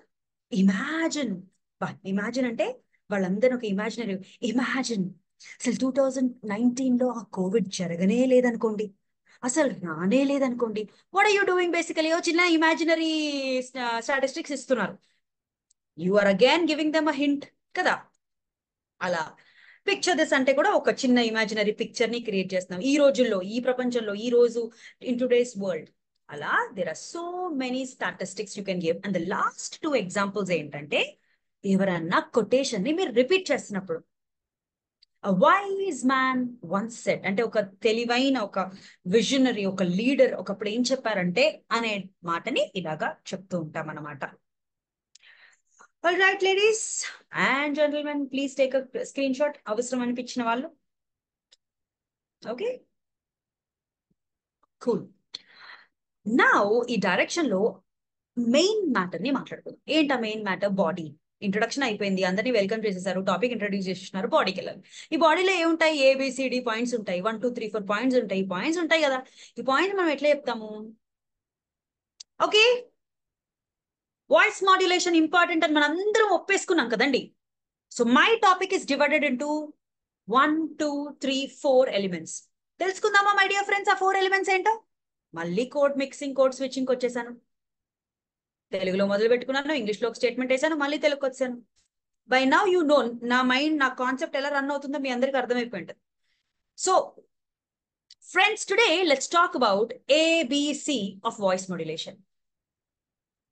ఇమాజిన్ అంటే వాళ్ళందరూ ఒక ఇమాజినరీ. ఇమాజిన్ అసలు 2019 లో ఆ కోవిడ్ జరగనే లేదనుకోండి, అసలు రానే లేదనుకోండి. What are you doing basically? ఓ చిన్న ఇమాజినరీ స్టాటిస్టిక్స్ ఇస్తున్నారు. You are again giving them a hint కదా. అలా పిక్చర్ దిస్ అంటే కూడా ఒక చిన్న ఇమాజినరీ పిక్చర్ ని క్రియేట్ చేస్తున్నాం ఈ రోజుల్లో, ఈ ప్రపంచంలో, ఈ రోజు, ఇన్ టుడేస్ వరల్డ్. అలా there are so many statistics you can give. And the last 2 examples ఏంటంటే, ఎవరన్నా కొటేషన్ ని మీరు రిపీట్ చేస్తున్నప్పుడు, a wise man once said అంటే ఒక తెలివైన, ఒక విజనరీ, ఒక లీడర్ ఒకప్పుడు ఏం చెప్పారంటే అనే మాటని ఇలాగా చెప్తూ ఉంటాం అన్నమాట. All right ladies and gentlemen, please take a screenshot అవసరం అనిపించిన వాళ్ళు. Okay, cool. నౌ ఈ డైరెక్షన్ లో మెయిన్ మ్యాటర్ ని మాట్లాడుకుందాం. ఏంటా మెయిన్ మ్యాటర్? బాడీ. ఇంట్రొడక్షన్ అయిపోయింది, అందరినీ వెల్కమ్ చేసేసారు, టాపిక్ ఇంట్రొడ్యూస్ చేసేసినారు, బాడీకి వెళ్ళాలి. ఈ బాడీలో ఏముంటాయి? ABCD పాయింట్స్ ఉంటాయి, 1 2 3 4 పాయింట్స్ ఉంటాయి. ఈ పాయింట్స్ ఉంటాయి కదా, ఈ పాయింట్స్ మనం ఎట్లా చెప్తాము? ఓకే, వాయిస్ మాడ్యులేషన్ ఇంపార్టెంట్ అని మనం అందరం ఒప్పేసుకున్నాం కదండి. So my topic is divided into 1 2 3 4 elements. తెలుసుకుందామా మై డియర్ ఫ్రెండ్స్ ఆ 4 ఎలిమెంట్స్ ఏంటో? మళ్ళీ కోడ్ మిక్సింగ్, కోడ్ స్విచ్చింగ్ వచ్చేసాను. తెలుగులో మొదలు పెట్టుకున్నాను, ఇంగ్లీష్లో ఒక స్టేట్మెంట్ వేసాను, మళ్ళీ తెలుగుకి వచ్చాను. బై నౌ యూ నో నా మైండ్, నా కాన్సెప్ట్ ఎలా రన్ అవుతుందో మీ అందరికి అర్థమైపోయింది. So friends, today let's talk about ABC of voice modulation.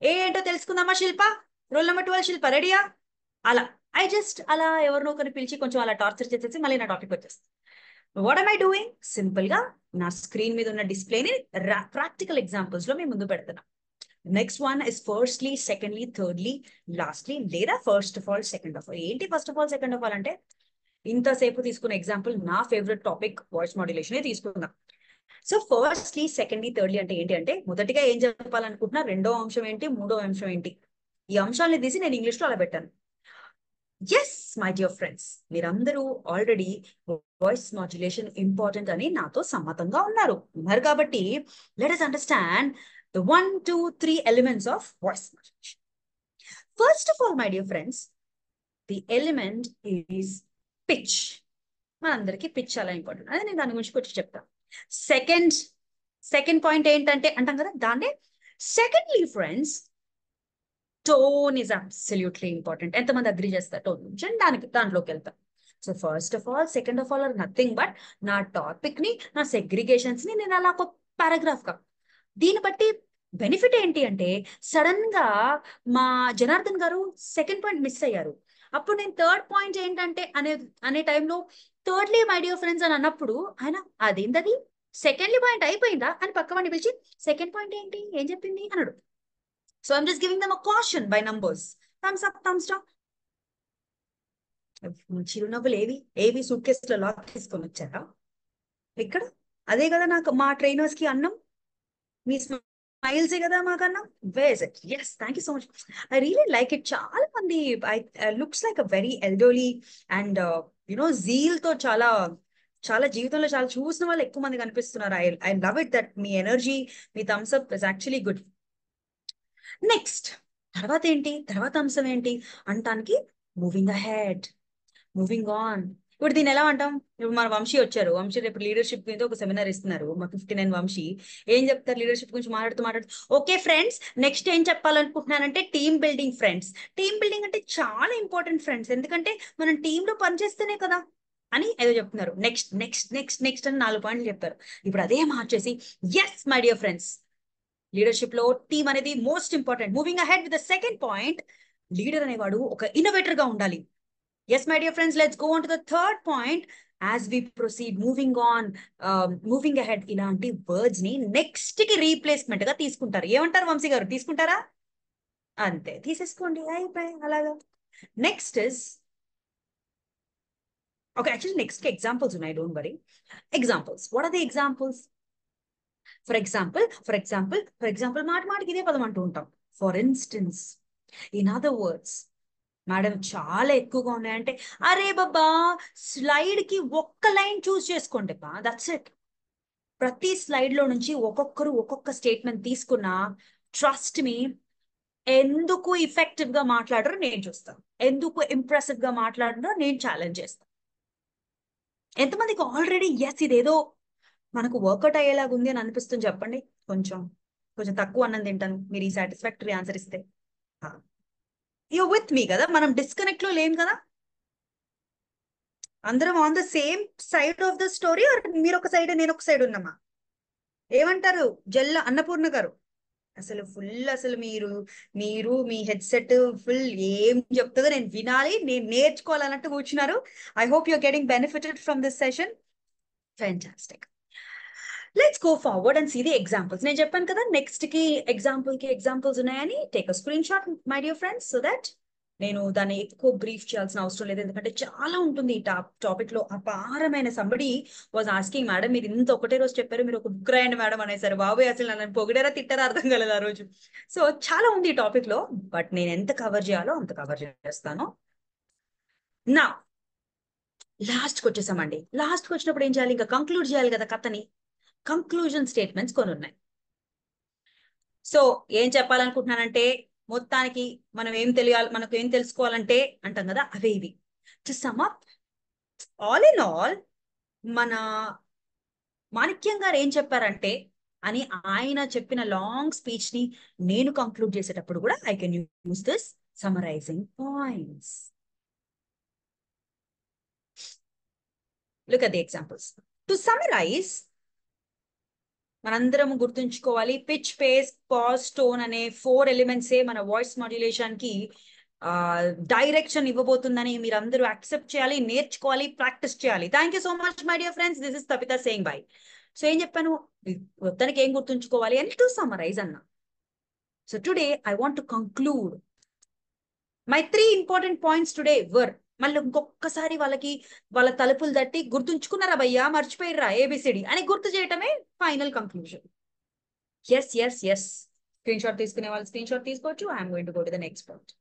ఏంటో తెలుసుకుందామా? శిల్ప, రోల్ నెంబర్ 12 శిల్ప, రెడీయా? అలా ఎవరినో ఒకరిని పిలిచి కొంచెం అలా టార్చర్ చేసేసి మళ్ళీ నా టాపిక్ వచ్చేస్తుంది. What am I doing? Simple గా నా స్క్రీన్ మీద ఉన్న డిస్ప్లేని ప్రాక్టికల్ ఎగ్జాంపుల్స్ లో మీ ముందు పెడుతున్నా. Next one is firstly, secondly, thirdly, lastly, లేదా first of all, second of all. ఏంటి first of all, second of all అంటే? ఇంతసేపు తీసుకున్న ఎగ్జాంపుల్ నా ఫేవరెట్ టాపిక్ వాయిస్ మాడ్యులేషన్ తీసుకుందాం. సో ఫస్ట్లీ, సెకండ్లీ, థర్డ్లీ అంటే ఏంటి అంటే, మొదటిగా ఏం చెప్పాలనుకుంటున్నా, రెండో అంశం ఏంటి, మూడో అంశం ఏంటి, ఈ అంశాలని తీసి నేను ఇంగ్లీష్ లో అలా పెట్టాను. ఎస్ మై డియర్ ఫ్రెండ్స్, మీరందరూ ఆల్రెడీ వాయిస్ మాడ్యులేషన్ ఇంపార్టెంట్ అని నాతో సమ్మతంగా ఉన్నారు కాబట్టి let us understand the 1, 2, 3 elements of voice modulation. First of all my dear friends, the element is pitch. మనందరికీ పిచ్ చాలా ఇంపార్టెంట్, అదే నేను దాని గురించి కొంచెం చెప్తాను. సెకండ్ పాయింట్ ఏంటంటే అంటాం కదా దాన్నే. Secondly friends, tone is absolutely important. ఎంతమంది అగ్రీ చేస్తారు టోన్ గురించి? దాంట్లోకి వెళ్తాం. So first of all, second of all are nothing but నా టాపిక్ ని, నా సెగ్రిగేషన్స్ ని నేను అలా ఒక పారాగ్రాఫ్ గా, దీన్ని బట్టి బెనిఫిట్ ఏంటి అంటే సడన్ గా మా జనార్దన్ గారు సెకండ్ పాయింట్ మిస్ అయ్యారు. అప్పుడు నేను థర్డ్ పాయింట్ ఏంటంటే అనే టైంలో థర్డ్లీ మై డియర్ ఫ్రెండ్స్ అని అన్నప్పుడు ఆయన అదేంటది సెకండ్లీ పాయింట్ అయిపోయిందా అని పక్క వాడిని పిలిచి సెకండ్ పాయింట్ ఏంటి ఏం చెప్పింది అన్నాడు. So I'm just giving them a caution by numbers. Thumbs up, thumbs down. చిరునవ్వులు ఏవి సూట్ కేసులో లాక్ తీసుకొని వచ్చారా ఇక్కడ? అదే కదా నాకు మా ట్రైనర్స్ కి అన్నం, మీ స్మైల్సే కదా మాకన్నా. Was it. Yes, thank you so much. I really like it. చాలా మంది looks like a very elderly and zeal తో చాలా జీవితంలో చాలా చూసిన వాళ్ళు ఎక్కువ మంది కనిపిస్తున్నారు. ఐ లవ్ ఇట్ దట్ మీ ఎనర్జీ, మీ thumbs up is actually good. Next తర్వాత అంశం ఏంటి అంటానికి, మూవింగ్ అహెడ్, మూవింగ్ ఆన్. ఇప్పుడు దీన్ని ఎలా అంటాం? ఇప్పుడు మన వంశీ వచ్చారు. వంశీ రేపు లీడర్షిప్ మీద ఒక సెమినార్ ఇస్తున్నారు. మా 59 వంశీ ఏం చెప్తారు లీడర్షిప్ గురించి మాట్లాడుతూ ఓకే ఫ్రెండ్స్, నెక్స్ట్ ఏం చెప్పాలనుకుంటున్నానంటే team building friends. Team building అంటే చాలా ఇంపార్టెంట్ ఫ్రెండ్స్, ఎందుకంటే మనం టీమ్ లో పనిచేస్తేనే కదా అని ఏదో చెప్తున్నారు. నెక్స్ట్ నెక్స్ట్ నెక్స్ట్ నెక్స్ట్ అని 4 పాయింట్లు చెప్తారు. ఇప్పుడు అదే మార్చేసి yes my dear friends, leadership లో టీమ్ అనేది most important. Moving ahead with the second point, leader అనేవాడు ఒక ఇన్నోవేటర్ గా ఉండాలి. Yes, my dear friends, let's go on to the third point as we proceed. Moving ahead, ఇలాంటి words ని next కి replacement గా తీసుకుంటారు. ఏమంటారు వంశీ గారు, తీసుకుంటారా? అంతే, తీసేసుకోండి, అయిపోయి అలాగా. Next is okay, actually next కి ఎగ్జాంపుల్స్ ఉన్నాయి, don't worry. Examples, what are the examples? For example మాటికి ఇదే పదం అంటూ ఉంటాం. For instance, in other words, madam చాలా ఎక్కువగా ఉన్నాయంటే అరే బాబా స్లైడ్ కి ఒక్క లైన్ చూస్ చేసుకోండి బా, దట్స్ ఇట్. ప్రతి స్లైడ్ లో నుంచి ఒక్కొక్కరు ఒక్కొక్క స్టేట్మెంట్ తీసుకున్నా, ట్రస్ట్ మీ, ఎందుకు ఇఫెక్టివ్ గా మాట్లాడరో నేను చూస్తాను, ఎందుకు ఇంప్రెసివ్ గా మాట్లాడరో నేను ఛాలెంజ్ చేస్తాను. ఎంతమందికి ఆల్రెడీ ఎస్ ఇదేదో మనకు వర్కౌట్ అయ్యేలాగా ఉంది అని అనిపిస్తుంది చెప్పండి. కొంచెం తక్కువ అన్నం తింటాను మీరు ఈ సాటిస్ఫాక్టరీ ఆన్సర్ ఇస్తే. యూ విత్ మీ కదా, మనం డిస్కనెక్ట్ లో లేం కదా, అందరం on the same side of the story. మీరు ఒక సైడ్ నేను ఒక సైడ్ ఉన్నామా? ఏమంటారు అన్నపూర్ణ గారు? అసలు మీరు మీ హెడ్సెట్ ఫుల్ ఏం చెప్తుందో నేను వినాలి, నేను నేర్చుకోవాలన్నట్టు కూర్చున్నారు. I hope you're getting benefited from this session. Fantastic. Let's go forward and see the examples. నేను చెప్పాను కదా నెక్స్ట్ కి ఎగ్జాంపుల్స్ ఉన్నాయని. Take a screenshot my dear friends, so that నేను దాన్ని ఎక్కువ బ్రీఫ్ చేయాల్సిన అవసరం లేదు, ఎందుకంటే చాలా ఉంటుంది ఈ టాపిక్ లో. అపారమైన సంబడి వాజ్ ఆస్కింగ్, మేడం మీరు ఇంత ఒకటే రోజు చెప్పారు, మీరు ఒక బుక్ రాయండి మేడం అనేసారు. బాబు అసలు నన్ను పొగిడారా తిట్టారా అర్థం కాలేదు ఆ రోజు. సో చాలా ఉంది ఈ టాపిక్ లో, బట్ నేను ఎంత కవర్ చేయాలో అంత కవర్ చేస్తాను. నా లాస్ట్కి వచ్చేసామండి. లాస్ట్కి వచ్చినప్పుడు ఏం చేయాలి? ఇంకా కంక్లూడ్ చేయాలి కదా కథని. కంక్లూజన్ స్టేట్మెంట్స్ కొన్ని ఉన్నాయి. సో ఏం చెప్పాలనుకుంటున్నానంటే మొత్తానికి మనకు ఏం తెలుసుకోవాలంటే అంటాం కదా, అవే ఇవి. To sum up, all in all, మన మాణిక్యం గారు ఏం చెప్పారంటే అని ఆయన చెప్పిన లాంగ్ స్పీచ్ ని నేను కంక్లూడ్ చేసేటప్పుడు కూడా I can use this summarising points. Look at the examples. To summarise, మనందరం గుర్తుంచుకోవాలి, పిచ్, పేస్, పాజ్, టోన్ అనే 4 ఎలిమెంట్సే మన వాయిస్ మాడ్యులేషన్ కి డైరెక్షన్ ఇవ్వబోతుందని మీరు అందరూ యాక్సెప్ట్ చేయాలి, నేర్చుకోవాలి, ప్రాక్టీస్ చేయాలి. Thank you so much my dear friends, this is Tapitha saying bye. So ఏం చెప్పాను, మొత్తానికి ఏం గుర్తుంచుకోవాలి అని టు సమ్మరైజ్ అన్నా. So today I want to conclude my 3 important points today వర్. మళ్ళీ ఇంకొకసారి వాళ్ళ తలుపులు తట్టి గుర్తుంచుకున్నారా భయ్యా, మర్చిపోయిర్రా ఏబిసిడి అని గుర్తు చేయటమే final conclusion. Yes screenshot తీసుకునే వాళ్ళు స్క్రీన్ షాట్ తీసుకోవచ్చు. I'm going to go to the next point.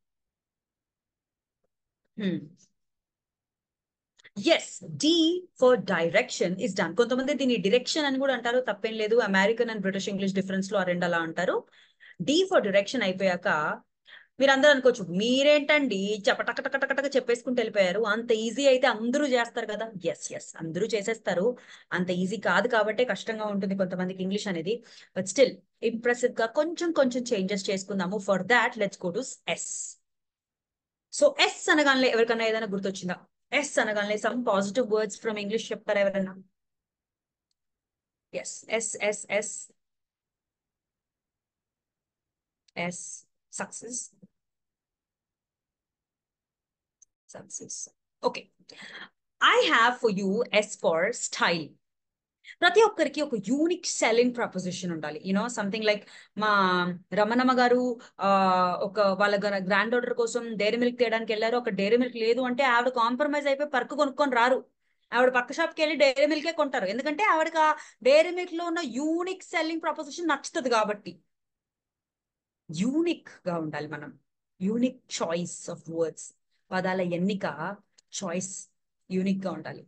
Yes, D for direction is done. కొంతమంది దీన్ని డిరెక్షన్ అని కూడా అంటారు, తప్పేం లేదు. American and British English difference లో ఆ రెండు అలా అంటారు. డి ఫర్ డిరెక్షన్ అయిపోయాక మీరు అందరూ అనుకోవచ్చు, మీరేంటండి చపటకటకటకటక చెప్పేసుకుంటూ వెళ్ళిపోయారు, అంత ఈజీ అయితే అందరూ చేస్తారు కదా. ఎస్ ఎస్, అందరూ చేసేస్తారు. అంత ఈజీ కాదు కాబట్టే కష్టంగా ఉంటుంది కొంతమందికి ఇంగ్లీష్ అనేది. బట్ స్టిల్ ఇంప్రెసివ్ గా కొంచెం కొంచెం చేంజెస్ చేసుకుందాము. For that let's go to S. So S అనగానే ఎవరికైనా ఏదైనా గుర్తొచ్చిందా? ఎస్ అనగానే some positive words from English చెప్తారా ఎవరైనా? S S S S S. Success. Success. Okay, I have for you S for style. ప్రతి ఒక్కరికి ఒక యూనిక్ సెల్లింగ్ ప్రపోజిషన్ ఉండాలి. యూనో సంథింగ్ లైక్ మా రమణమ్మ గారు ఒక వాళ్ళ గ్రాండ్ డాటర్ కోసం డైరీ మిల్క్ తేయడానికి వెళ్ళారు. ఒక డైరీ మిల్క్ లేదు అంటే ఆవిడ కాంప్రమైజ్ అయిపోయి పర్కు కొనుక్కొని రారు. ఆవిడ పక్క షాప్కి వెళ్ళి డైరీ మిల్కే కొంటారు, ఎందుకంటే ఆవిడకి ఆ డైరీ మిల్క్ లో ఉన్న యూనిక్ సెల్లింగ్ ప్రపోజిషన్ నచ్చుతుంది కాబట్టి. యూనిక్ గా ఉండాలి మనం. యూనిక్ చాయిస్ ఆఫ్ వర్డ్స్, పదాల ఎన్నిక, చాయిస్ యూనిక్ గా ఉండాలి.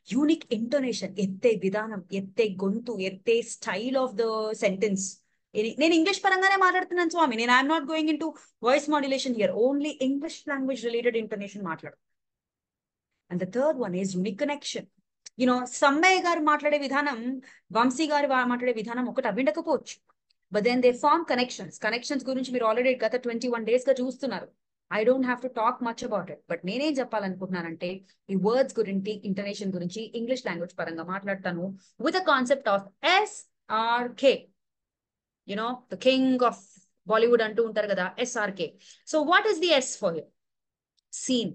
యూనిక్ ఇంటోనేషన్, ఎత్తే విధానం, ఎత్తే గొంతు, ఎత్తే స్టైల్ ఆఫ్ ద సెంటెన్స్. నేను ఇంగ్లీష్ పరంగానే మాట్లాడుతున్నాను స్వామి, నేను I'm not going in to voice modulation here, only English language related intonation మాట్లాడు. And the third one is unique connection. You know గారు మాట్లాడే విధానం, వంశీ గారు మాట్లాడే విధానం ఒకటి అవ్విండకపోవచ్చు, but then they form connections. Connections గురించి మీరు ఆల్రెడీ గత 21 days గా చూస్తున్నారు. I don't have to talk much about it. But నేనేం చెప్పాలనుకుంటున్నానంటే, ఈ వర్డ్స్ గురించి, ఇంటర్నేషన్ గురించి ఇంగ్లీష్ లాంగ్వేజ్ పరంగా మాట్లాడతాను with a concept of SRK. You know the king of Bollywood అంటూ ఉంటారు కదా, SRK. So what is the S for you? Scene.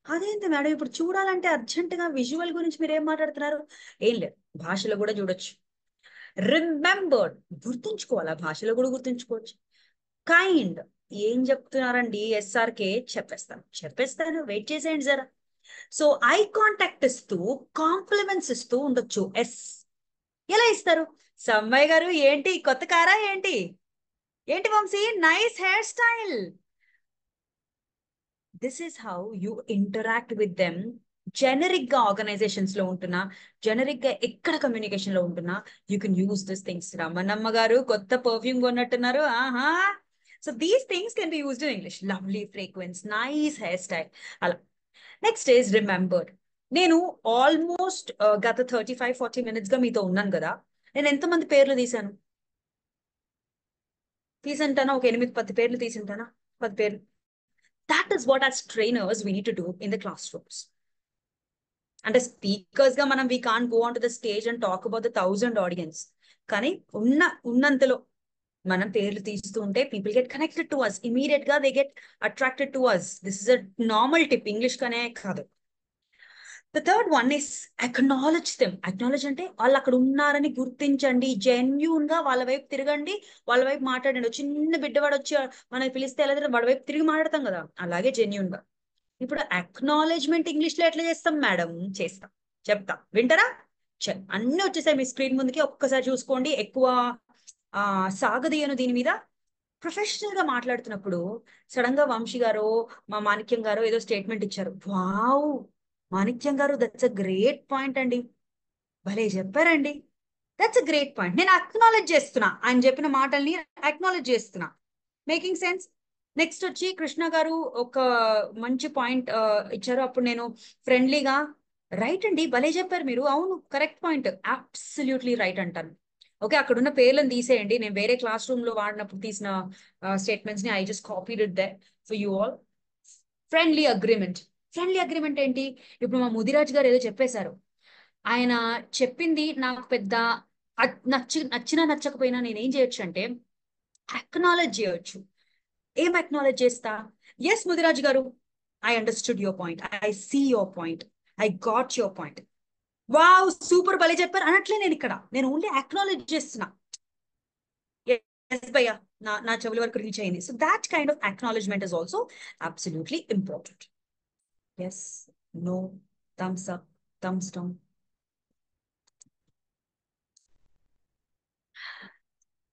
అదేంటి మేడం ఇప్పుడు చూడాలంటే అర్జెంట్ గా విజువల్ గురించి మీరు ఏం మాట్లాడుతున్నారు? ఏం లేదు, భాషలో కూడా చూడొచ్చు. రిమెంబర్డ్, గుర్తుంచుకోవాలా, భాషలో కూడా గుర్తుంచుకోవచ్చు. కైండ్, ఏం చెప్తున్నారండి? SRK చెప్పేస్తాను, వెయిట్ చేసేయండి జరా. సో ఐ కాంటాక్ట్ ఇస్తూ కాంప్లిమెంట్స్ ఇస్తూ ఉండొచ్చు. ఎస్ ఎలా ఇస్తారు? సమ్మయ్య గారు ఏంటి కొత్త కారా ఏంటి? ఏంటి Vamshi nice hair style. This is how you interact with them. Generic గా ఆర్గనైజేషన్స్ లో ఉంటున్నా, జెనరిక్ గా ఎక్కడ కమ్యూనికేషన్ లో ఉంటున్నా, you can use this things. Ramanamma గారు కొత్త పర్ఫ్యూమ్ కొన్నట్టున్నారు, ఆహా. So these things can be used in English. Lovely fragrance, nice hair style, అలా. Next is remembered. నేను ఆల్మోస్ట్ గత 35-40 minutes గా మీతో ఉన్నాను కదా, నేను ఎంతమంది పేర్లు తీసింటానా? ఒక 8-10 పేర్లు తీసింటానా? 10 పేర్లు. That is what as trainers we need to do in the classrooms. అంటే స్పీకర్స్ గా మనం we can't go on to the stage and talk about the 1000 audience. కానీ ఉన్నంతలో మనం పేర్లు తీస్తూ ఉంటే people get connected to us, immediate గా they get attracted to us. This is a normal tip, English కనే కాదు. The third one is acknowledge them. Acknowledge అంటే వాళ్ళు అక్కడ ఉన్నారని గుర్తించండి, జెన్యూన్ గా వాళ్ళ వైపు తిరగండి, వాళ్ళ వైపు మాట్లాడండి. చిన్న బిడ్డవాడు వచ్చి మనకి పిలిస్తే ఎలా వాడి వైపు తిరిగి మాట్లాడతాం కదా, అలాగే జెన్యూన్ గా. ఇప్పుడు అక్నాలెడ్జ్మెంట్ ఇంగ్లీష్ లో ఎట్లా చేస్తాం మేడం? చేస్తాం, చెప్తా, వింటారా? అన్ని వచ్చేసాయి మీ స్క్రీన్ ముందుకి, ఒక్కసారి చూసుకోండి. ఎక్కువ సాగదీయను దీని మీద. ప్రొఫెషనల్ గా మాట్లాడుతున్నప్పుడు సడన్ గా వంశీ గారు, మా మాణిక్యం గారు ఏదో స్టేట్మెంట్ ఇచ్చారు. వావ్ మాణిక్యం గారు, దట్స్ అ గ్రేట్ పాయింట్ అండి, భలే చెప్పారండి, దట్స్ అ గ్రేట్ పాయింట్. నేను అక్నాలెడ్జ్ చేస్తున్నా, ఆయన చెప్పిన మాటల్ని అక్నాలెడ్జ్ చేస్తున్నా. Making sense. నెక్స్ట్ వచ్చి కృష్ణ గారు ఒక మంచి పాయింట్ ఇచ్చారు. అప్పుడు నేను ఫ్రెండ్లీగా, రైట్ అండి, భలే చెప్పారు మీరు, అవును కరెక్ట్ పాయింట్, అబ్సల్యూట్లీ రైట్ అంటాను. ఓకే, అక్కడ ఉన్న పేర్లను తీసేయండి, నేను వేరే క్లాస్ రూమ్ లో వాడినప్పుడు తీసిన స్టేట్మెంట్స్ ని I just copied it there for you all. Friendly agreement. Friendly agreement ఏంటి? ఇప్పుడు మా ముదిరాజ్ గారు ఏదో చెప్పేశారు, ఆయన చెప్పింది నాకు పెద్ద నచ్చినా నచ్చకపోయినా నేనేం చేయొచ్చు అంటే అక్నాలెడ్జ్ చేయొచ్చు. ఏం అక్నాలెడ్జ్ చేస్తా? ఎస్ ముదిరాజ్ గారు, I understood your point, I see your point, I got your point, wow super భలే చెప్పారు అనట్లే. నేను ఓన్లీ అక్నాలెడ్జ్ చేస్తున్నా. ఎస్ భయ్యా, నా చెవుల వరకు రీచ్ అయింది. So that kind of acknowledgement is also absolutely important. Yes, no, thumbs up, thumbs down.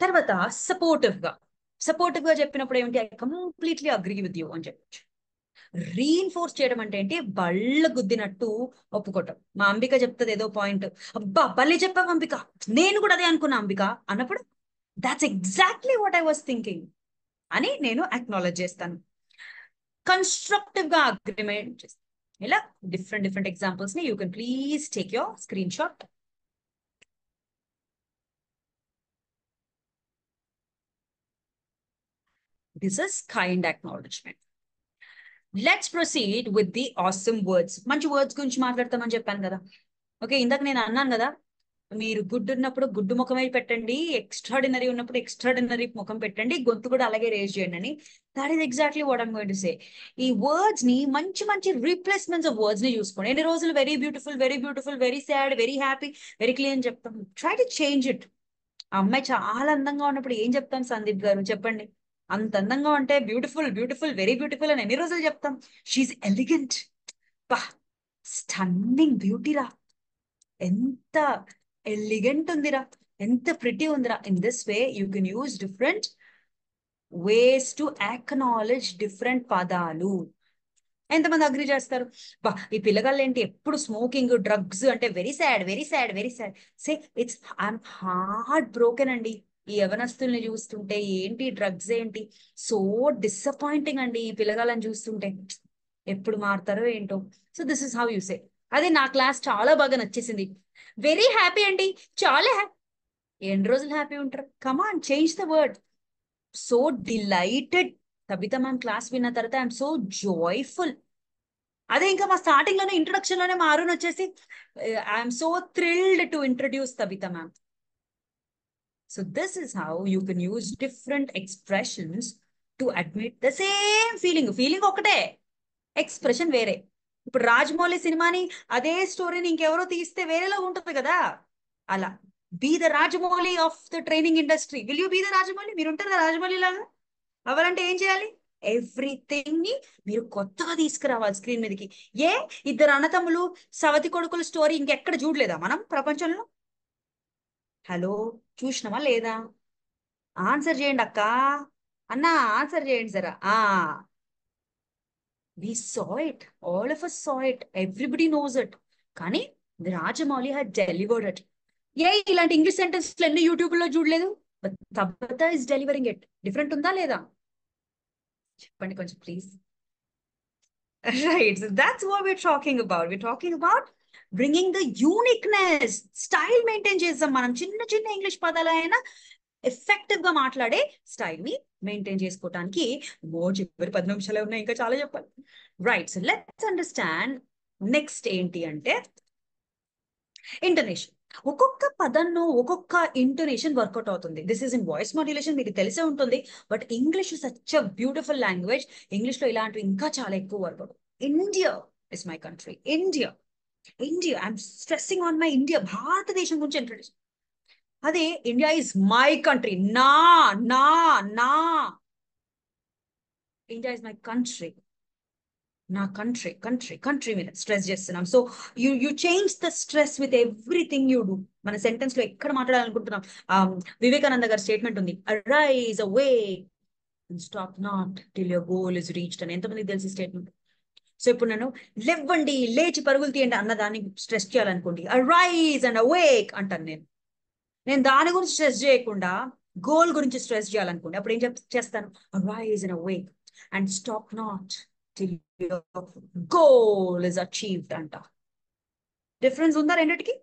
తర్వాత సపోర్టివ్ గా చెప్పినప్పుడు ఏమిటి? I completely agree with you అని చెప్పచ్చు. రీఇన్ఫోర్స్ చేయడం అంటే ఏంటి? బళ్ళ గుద్దినట్టు ఒప్పుకోవటం. మా అంబిక చెప్తుంది ఏదో పాయింట్, అబ్బా భలే చెప్పావు అంబిక, నేను కూడా అదే అనుకున్నా అంబిక అన్నప్పుడు, that's exactly what I was thinking అని నేను అక్నాలెడ్జ్ చేస్తాను. కన్స్ట్రక్టివ్ గా అగ్రిమెంట్ చేస్తాను. ఇలా డిఫరెంట్ ఎగ్జాంపుల్స్ ని you can please take your screen shot. This is kind acknowledgement. Let's proceed with the awesome words. మంచి వర్డ్స్ గురించి మాట్లాడతామని చెప్పాను కదా. ఓకే, ఇందాక నేను అన్నాను కదా, మీరు గుడ్ ఉన్నప్పుడు గుడ్డు ముఖమే పెట్టండి, ఎక్స్ట్రాడినరీ ఉన్నప్పుడు ఎక్స్ట్రాడినరీ ముఖం పెట్టండి, గొంతు కూడా అలాగే రేజ్ చేయండి అని. That is exactly what I'm going to say. ఈ వర్డ్స్ ని మంచి రీప్లేస్మెంట్స్ ఆఫ్ వర్డ్స్ ని చూసుకోండి. ఎన్ని రోజులు very beautiful, very sad, very happy, very clean చెప్తాం. Try to change it. ఆ అమ్మాయి చాలా అందంగా ఉన్నప్పుడు ఏం చెప్తాం సందీప్ గారు చెప్పండి? అంత అందంగా ఉంటే బ్యూటిఫుల్ వెరీ బ్యూటిఫుల్ అని ఎన్ని రోజులు చెప్తాం? షీఈ్ ఎలిగెంట్, బా స్టన్నింగ్ బ్యూటీరా, ఎంత ఎలిగెంట్ ఉందిరా, ఎంత ప్రిటీ ఉందిరా. In this way you can use different ways to acknowledge different పదాలు. ఎంతమంది అగ్రి చేస్తారు? బా ఈ పిల్లగాళ్ళు ఏంటి ఎప్పుడు స్మోకింగ్, డ్రగ్స్ అంటే very sad. Say it's I'm heart broken అండి ఈ యవనస్తుల్ని చూస్తుంటే. ఏంటి డ్రగ్స్ ఏంటి, సో డిసప్పాయింటింగ్ అండి ఈ పిల్లగాళ్ళని చూస్తుంటే, ఎప్పుడు మారుతారో ఏంటో. So this is how you say. అదే నా క్లాస్ చాలా బాగా నచ్చేసింది, వెరీ హ్యాపీ అండి, చాలా హ్యాపీ. ఎన్ని రోజులు హ్యాపీ ఉంటారు? Come on, change the word. So delighted. Kavitha ma'am class విన్న తర్వాత ఐఎమ్ సో జాయ్ఫుల్. అదే ఇంకా మా స్టార్టింగ్ లోనే ఇంట్రొడక్షన్ లోనే మా అరుణ్ వచ్చేసి I'm so thrilled to introduce Kavitha ma'am. So this is how you can use different expressions to admit the same feeling. Feeling ఒకటే, ఎక్స్ప్రెషన్ వేరే. ఇప్పుడు రాజమౌళి సినిమాని అదే స్టోరీని ఇంకెవరో తీస్తే వేరేలా ఉంటుంది కదా. అలా be the Rajamouli of the training industry. Will you be the Rajamouli? మీరు ఉంటారు కదా రాజమౌళి లాగా. అవ్వాలంటే ఏం చేయాలి? ఎవ్రీథింగ్ ని మీరు కొత్తగా తీసుకురావాలి స్క్రీన్ మీదకి. ఇద్దరు అన్నతమ్ములు సవతి కొడుకుల స్టోరీ ఇంకెక్కడ చూడలేదా మనం ప్రపంచంలో? హలో, చూసినామా లేదా? ఆన్సర్ చేయండి అక్క, అన్నా ఆన్సర్ చేయండి జరా. We saw it. All of us saw it. Everybody knows it. కానీ రాజమౌళి had delivered it. ఇలాంటి ఇంగ్లీష్ సెంటెన్స్ అన్ని యూట్యూబ్ లో చూడలేదు. But Tabitha is delivering it. Different ఉందా లేదా? చెప్పండి కొంచెం please. Right, that's what we're talking about. We're talking about bringing the uniqueness. స్టైల్ మెయింటైన్ చేద్దాం మనం. చిన్న ఇంగ్లీష్ పదాలైనా ఎఫెక్టివ్ గా మాట్లాడే స్టైల్ ని మెయింటైన్ చేసుకోవటానికి చివరి 10 నిమిషాలే ఉన్నాయి, ఇంకా చాలా చెప్పాలి. Right, so let's understand. Next ఏంటి అంటే ఇంటోనేషన్. ఒక్కొక్క పదంలో ఒక్కొక్క ఇంటోనేషన్ వర్కౌట్ అవుతుంది. This is in voice modulation, మీకు తెలిసే ఉంటుంది. But English such a beautiful language. English లో ఇలాంటివి ఇంకా చాలా ఎక్కువ work out. India is my country. India I'm stressing on my India. భారతదేశం గురించి ఇంట్రడ్యూస్. అదే ఇండియా ఈజ్ మై కంట్రీ. నా ఇండియా ఇస్ మై కంట్రీ. నా కంట్రీ మీద స్ట్రెస్ చేస్తున్నాం. So you change the stress with everything you do. మన sentence లో ఎక్కడ మాట్లాడాలనుకుంటున్నాం? వివేకానంద గారి స్టేట్మెంట్ ఉంది, arise awake and stop not till your goal is reached అని. ఎంతమందికి తెలిసి స్టేట్మెంట్? సో ఇప్పుడు నేను లేవండి, లేచి పరుగులు తీయండి అన్నదాన్ని స్ట్రెస్ చేయాలనుకోండి, అరైజ్ అండ్ అవేక్ అంటాను. నేను దాని గురించి స్ట్రెస్ చేయకుండా గోల్ గురించి స్ట్రెస్ చేయాలనుకోండి, అప్పుడు ఏం చేస్తాను? Arise and awake and stop not till your goal is achieved అంట. డిఫరెన్స్ ఉందా రెండిటికి?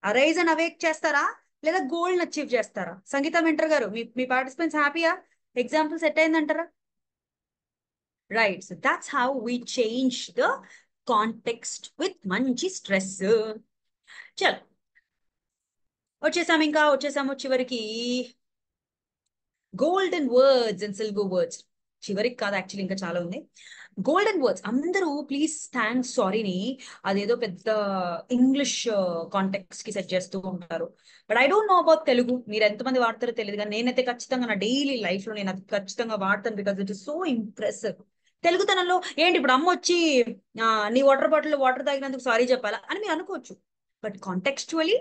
అరైజ్ అండ్ అవేక్ చేస్తారా లేదా గోల్ అచీవ్ చేస్తారా? సంగీత మెంటర్ గారు, మీ పార్టిసిపెంట్స్ హ్యాపీయా? ఎగ్జాంపుల్ సెట్ అయిందంటారా? Right, so that's how we change the context with మంచి స్ట్రెస్. చలో వచ్చేసాము చివరికి. Golden words and silver words. చివరికి కాదు, యాక్చువల్లీ ఇంకా చాలా ఉంది. Golden words. అందరూ ప్లీజ్ థ్యాంక్స్ సారీని అదేదో పెద్ద ఇంగ్లీష్ కాంటెక్స్ట్ కి సెట్ చేస్తూ ఉంటారు. But I don't know about Telugu. మీరు ఎంతమంది వాడతారో తెలియదు, కానీ నేనైతే ఖచ్చితంగా నా డైలీ లైఫ్ లో నేను అది ఖచ్చితంగా వాడతాను. Because it is so impressive. తెలుగుతనంలో ఏంటి, ఇప్పుడు అమ్మ వచ్చి నీ వాటర్ బాటిల్ వాటర్ తాగినందుకు సారీ చెప్పాలా అని మీరు అనుకోవచ్చు. But contextually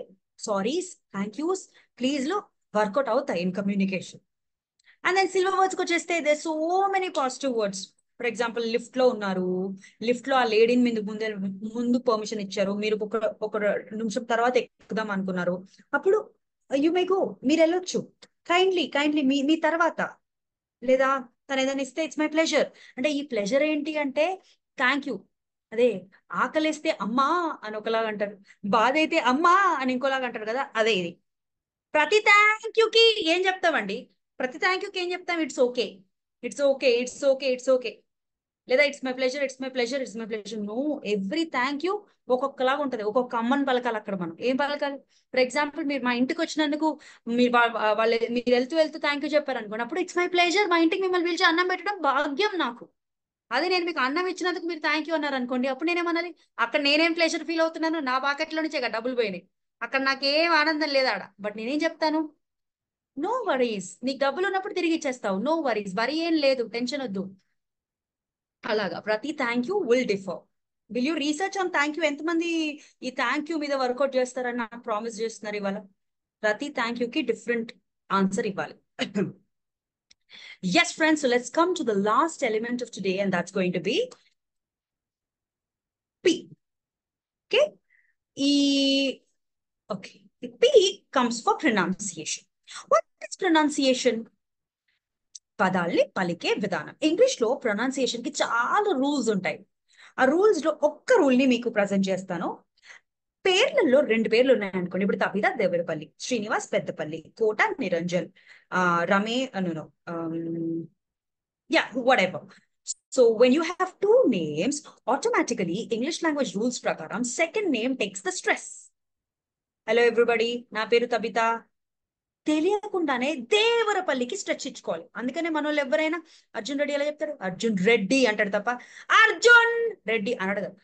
sorries, thank yous, please లో వర్కౌట్ అవుతాయి in communication. And then silver words కి వచ్చేస్తే they so many positive words. For example lift లో ఉన్నారు, లిఫ్ట్ లో ఆ లేడీని ముందు పర్మిషన్ ఇచ్చారు, మీరు ఒక నిమిషం తర్వాత ఎక్కుదాం అనుకున్నారు, అప్పుడు యు మే గో, మీరు వెళ్ళొచ్చు, కైండ్లీ మీ తర్వాత. లేదా తను ఏదైనా ఇస్తే ఇట్స్ మై ప్లెజర్ అంటే, ఈ ప్లెజర్ ఏంటి అంటే థ్యాంక్ యూ. అదే ఆకలిస్తే అమ్మా అని ఒకలాగా అంటారు, బాధ అయితే అమ్మా అని ఇంకోలాగా అంటారు కదా, అదే ఇది. ప్రతి థ్యాంక్ యూకి ఏం చెప్తామండి? ప్రతి థ్యాంక్ యూకి ఏం చెప్తాం? It's okay, it's okay, it's okay, it's okay. లేదా it's my pleasure, it's my pleasure, it's my pleasure. No, every thank you ఒక్కొక్కలాగా ఉంటది. ఒక్కొక్క అమ్మని పలకాలి అక్కడ మనం. ఏం పలకాలి? ఫర్ ఎగ్జాంపుల్ మీరు మా ఇంటికి వచ్చినందుకు మీరు మీరు వెళ్తూ థ్యాంక్ యూ చెప్పారు అనుకోండి, అప్పుడు ఇట్స్ మై ప్లెజర్, మా ఇంటికి మిమ్మల్ని పిలిచి అన్నం పెట్టడం భాగ్యం నాకు. అదే నేను మీకు అన్నం ఇచ్చినందుకు మీరు థ్యాంక్ యూ అన్నారు అనుకోండి, అప్పుడు నేనేమనాలి? అక్కడ నేనేం ప్లెజర్ ఫీల్ అవుతున్నాను? నా పాకెట్లో నుంచే కదా డబ్బులు పోయినాయి, అక్కడ నాకేం ఆనందం లేదా ఆడ. బట్ నేనేం చెప్తాను? నో వరీస్, నీకు డబ్బులు ఉన్నప్పుడు తిరిగి ఇచ్చేస్తావు, నో వరీస్, వరీ ఏం లేదు, టెన్షన్ వద్దు. అలాగా ప్రతి thank you will differ. Will you research on thank you? ఎంతమంది ఈ థ్యాంక్ యూ మీద వర్కౌట్ చేస్తారని నాకు ప్రామిస్ చేస్తున్నారు ఇవాళ? ప్రతి థ్యాంక్ యూకి డిఫరెంట్ ఆన్సర్ ఇవ్వాలి. Yes, friends, so let's come to the last element of today, and that's going to be P. Okay? Okay. The P comes for pronunciation. What is pronunciation? పదాల్ని పలికే విధానం. English లో pronunciation కి చాలా rules ఉంటాయి. ఆ rules లో ఒక్క rule ని మీకు ప్రజెంట్ చేస్తాను. పేర్లలో 2 పేర్లు ఉన్నాయనుకోండి, ఇప్పుడు తబిత దేవరపల్లి, శ్రీనివాస్ పెద్దపల్లి, కోట నిరంజన్, రమే అనును, whatever. So when you have 2 names, automatically English language rules prakaram second name takes the stress. Hello everybody, నా పేరు తబిత. తెలియకుండానే దేవరపల్లికి స్ట్రెచ్ ఇచ్చుకోవాలి. అందుకనే మన వాళ్ళు ఎవరైనా అర్జున్ రెడ్డి ఎలా చెప్తారు? అర్జున్ రెడ్డి అంటాడు తప్ప అర్జున్ రెడ్డి అనడు కదా.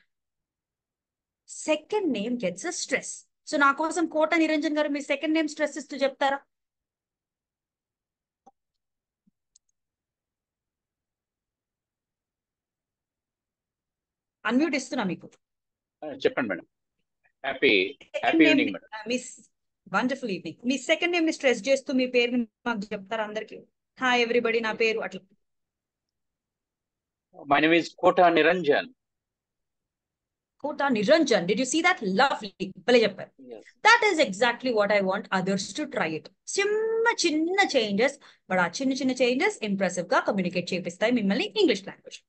Second name gets a stress. So నా కోసం కోట నిరంజన్ గారు మీ సెకండ్ నేమ్ స్ట్రెస్ ఇస్తూ చెప్తారా? అన్మ్యూట్ ఇస్తున్నా మీకు. చెప్పండి madam. Happy second name evening madam. Miss wonderful evening. మీ సెకండ్ నేమ్ ని స్ట్రెస్ చేస్తూ మీ పేరుని మాకు చెప్తారా అందరికి? హాయ్ ఎవ్రీబడి, నా పేరు అట్లా. My name is Kota Niranjan. Kota Niranjan, did you see that? Lovely, భలే చెప్పారు. That is exactly what I want others to try it. చిన్న చేంజెస్, బట్ ఆ చిన్న చేంజెస్ ఇంప్రెసివ్ గా కమ్యూనికేట్ చేపిస్తాయి మిమ్మల్ని English language.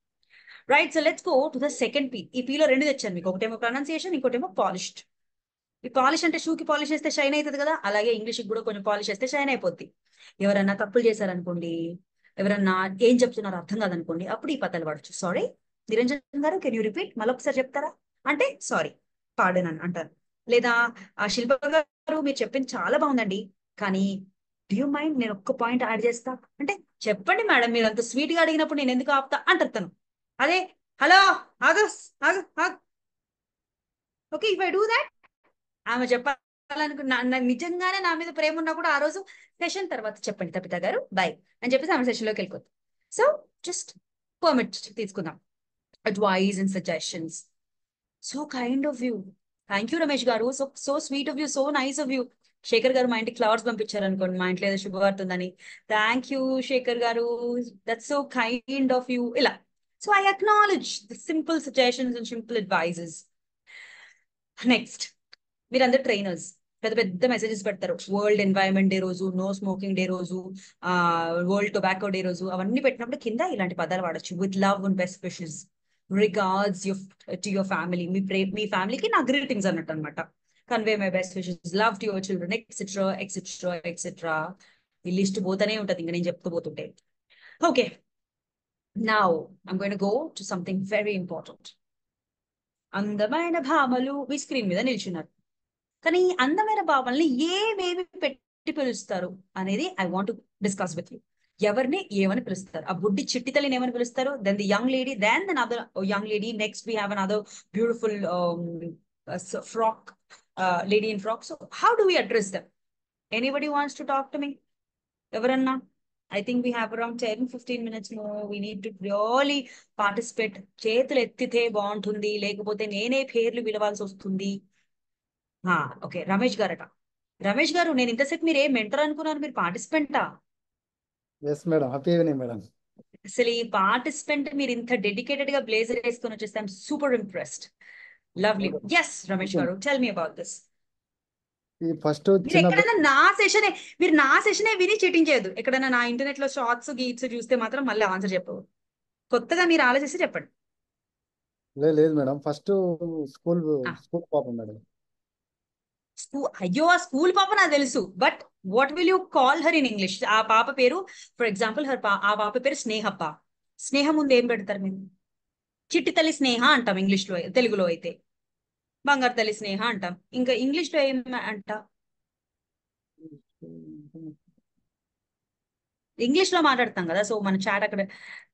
Right, so let's go to the second P. ఈ పీలో 2 తెచ్చాను మీకు, ఒకటేమో ప్రొనౌన్సియేషన్, ఇంకోటేమో పాలిష్డ్. ఈ పాలిష్ అంటే షూకి పాలిష్ చేస్తే షైన్ అవుతుంది కదా, అలాగే ఇంగ్లీష్ కూడా కొంచెం పాలిష్ చేస్తే షైన్ అయిపోద్ది. ఎవరన్నా తప్పులు చేశారనుకోండి, ఎవరన్నా ఏం చెప్తున్నారో అర్థం కాదనుకోండి, అప్పుడు ఈ పదాలు వాడచ్చు. సారీ నిరంజన్ గారు, కెన్ యూ రిపీట్? మళ్ళీ ఒకసారి చెప్తారా అంటే సారీ పార్డన్ అని అంటారు. లేదా శిల్ప గారు మీరు చెప్పింది చాలా బాగుందండి, కానీ డూ యూ మైండ్ నేను ఒక్క పాయింట్ యాడ్ చేస్తా అంటే, చెప్పండి మేడం, మీరు అంత స్వీట్ గా అడిగినప్పుడు నేను ఎందుకు ఆపుతా అంటారు తను. అదే హలో ఆగు ఆగు ఆగు. Okay, if I do that, ఆమె చెప్పాలనుకున్నా నిజంగానే నా మీద ప్రేమ ఉన్నా కూడా ఆ రోజు సెషన్ తర్వాత చెప్పండి తబిత గారు బాయ్ అని చెప్పేసి ఆమె సెషన్ లోకి వెళ్ళిపోతుంది. సో జస్ట్ పర్మిట్ తీసుకుందాం. Advice and suggestions. So kind of you. Thank you Ramesh garu, so sweet of you, so nice of you. Shekhar garu మా ఇంటికి ఫ్లవర్స్ పంపించారు అనుకోండి, మా ఇంట్లో ఏదో శుభవార్త ఉందని. Thank you Shekhar garu, that's so kind of you. ఇలా so I acknowledge the simple suggestions and simple advises. Next, మీరందరు ట్రైనర్స్ పెద్ద మెసేజెస్ పెడతారు. వరల్డ్ ఎన్వైరన్మెంట్ డే రోజు, నో స్మోకింగ్ డే రోజు, వరల్డ్ టొబాకో డే రోజు, అవన్నీ పెట్టినప్పుడు కింద ఇలాంటి పదాలు వాడచ్చు. With love and best wishes, regards to your family. మీ ఫ్యామిలీకి నా గ్రీటింగ్స్ అన్నట్టు అనమాట. Convey my best wishes, love to your children, etcetera etcetera etcetera. ఈ లిస్ట్ పోతూనే ఉంటది ఇంకా నేను చెప్తూ పోతుంటే. Okay, now I'm going to go to something very important. అందమైన భామలు మీ స్క్రీన్ మీద నిల్చున్నారు, కానీ అందమైన భావనల్ని ఏమేమి పెట్టి పిలుస్తారు అనేది I want to discuss with you. ఎవరిని ఏమని పిలుస్తారు? ఆ బుడ్డి చిట్టి తల్లిని ఏమని పిలుస్తారు? Then the young lady, then other young lady. Next we have another beautiful frock lady in frock. So how do we address them? Anybody wants to talk to me? ఎవరన్నా? I think we have around 10-15 minutes more. We need to really participate. చేతులు ఎత్తితే బాగుంటుంది, లేకపోతే నేనే పేర్లు పిలవాల్సి వస్తుంది. Okay, Ramesh గారట. Ramesh గారు, నేను ఇంతసేపు మీరు ఏ మెంటర్ అనుకున్నాను, మీరు పార్టిసిపెంటా? Yes madam, happy evening madam. అసలు ఈ పార్టిసిపెంట్ మీరు ఇంత డెడికేటెడ్ గా బ్లేజర్ వేసుకొని వచ్చేస్తే I'm super impressed. Lovely. Yes Ramesh గారు, టెల్ మీ అబౌట్ దిస్. ఈ ఫస్ట్ మీరు చిన్న ఎక్కడైనా నా సెషనే విని చీటింగ్ చేయొద్దు. ఎక్కడైనా నా ఇంటర్నెట్ లో షార్ట్స్ గీట్స్ చూస్తే మాత్రం మళ్ళీ ఆన్సర్ చెప్పవు. కొత్తగా మీరు ఆలోచిస్తే చెప్పండి. లేదు మేడం, ఫస్ట్ స్కూల్ ఆ, స్కూల్ పాప మేడం. అయ్యో ఆ స్కూల్ పాప నాకు తెలుసు, but what will you call her in English? ఆ పాప పేరు, ఫర్ ఎగ్జాంపుల్ ఆ పాప పేరు స్నేహప్ప. స్నేహ ముందు ఏం పెడతారు మీరు? చిట్టి తల్లి స్నేహ అంటాం ఇంగ్లీష్ లో, తెలుగులో అయితే బంగారు తల్లి స్నేహ అంటాం. ఇంకా ఇంగ్లీష్ లో ఏం అంట? ఇంగ్లీష్ లో మాట్లాడతాం కదా. సో మన చాట్ అక్కడ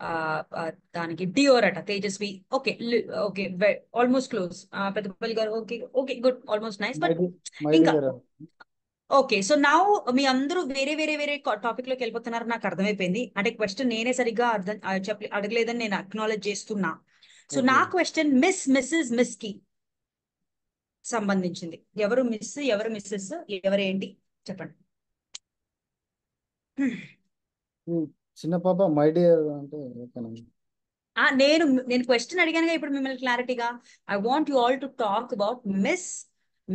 ఆ, ఆ, దానికి డియోర్ అట, Tejaswi. Okay okay, almost close. Peddapalli garu okay okay good, almost nice. But my ఇంకా డియర్. ఓకే. సో నౌ మీ అందరూ వేరే వేరే వేరే టాపిక్ లోకి వెళ్ళిపోతున్నారు, నాకు అర్థమైపోయింది. అంటే క్వశ్చన్ నేనే సరిగ్గా అడగలేదని నేను అక్నాలెడ్జ్ చేస్తున్నా. సో నా ఓకే. క్వశ్చన్ మిస్సెస్ మిస్ కి సంబంధించింది. ఎవరు మిస్, ఎవరు మిస్సెస్, ఎవరేంటి చెప్పండి. ఈ చిన్న పాప మై డియర్ అంటే ఓకేనా? నేను క్వశ్చన్ అడిగానుగా ఇప్పుడు మిమ్మల్ని క్లారిటీగా. I want you all to talk about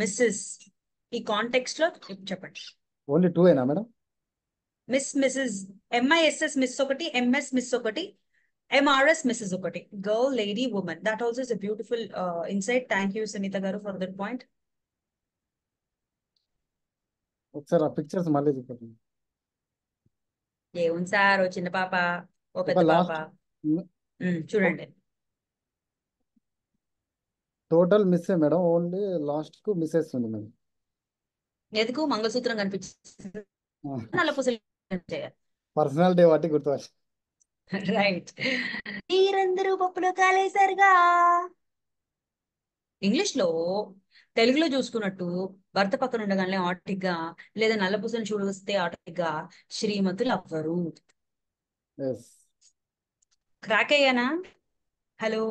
missus ఈ కాంటెక్స్ట్ లో చెప్పండి. ఓన్లీ టూ ఏనా మేడం? మిస్సెస్, MISS మిస్ ఒకటి, MS మిస్ ఒకటి, MRS మిస్సెస్ ఒకటి. Girl, lady, women. That also is a beautiful insight. Thank you Sunitha గారు ఫర్ దట్ పాయింట్. ఒకసారి ఆ పిక్చర్స్ మళ్ళీ చూపండి. ఏముంది సార్, ఓ చిన్న పాప, ఓ ఒక పెద్ద పాప. లాస్ట్ చూడండి. Total miss madam, only last కు మిస్సెస్ ఉంది మేడం. ఎందుకు మంగళసూత్రం కనిపించింది, నల్ల పూసలు చేయాలి. పర్సనాలిటీ బట్టి గుర్తుపట్టి. రైట్. మీరందరూ పప్పులో కాలేశారుగా. ఇంగ్లీష్ లో తెలుగులో చూసుకున్నట్టు భర్త పక్కన ఉండగానే ఆటోమేటిక్ గా, లేదా నల్లపూసలు చూడవస్తే ఆటోమేటిక్ గా శ్రీమతులు అవ్వరు. ఎస్. క్రాక్ అయ్యానా? హలో.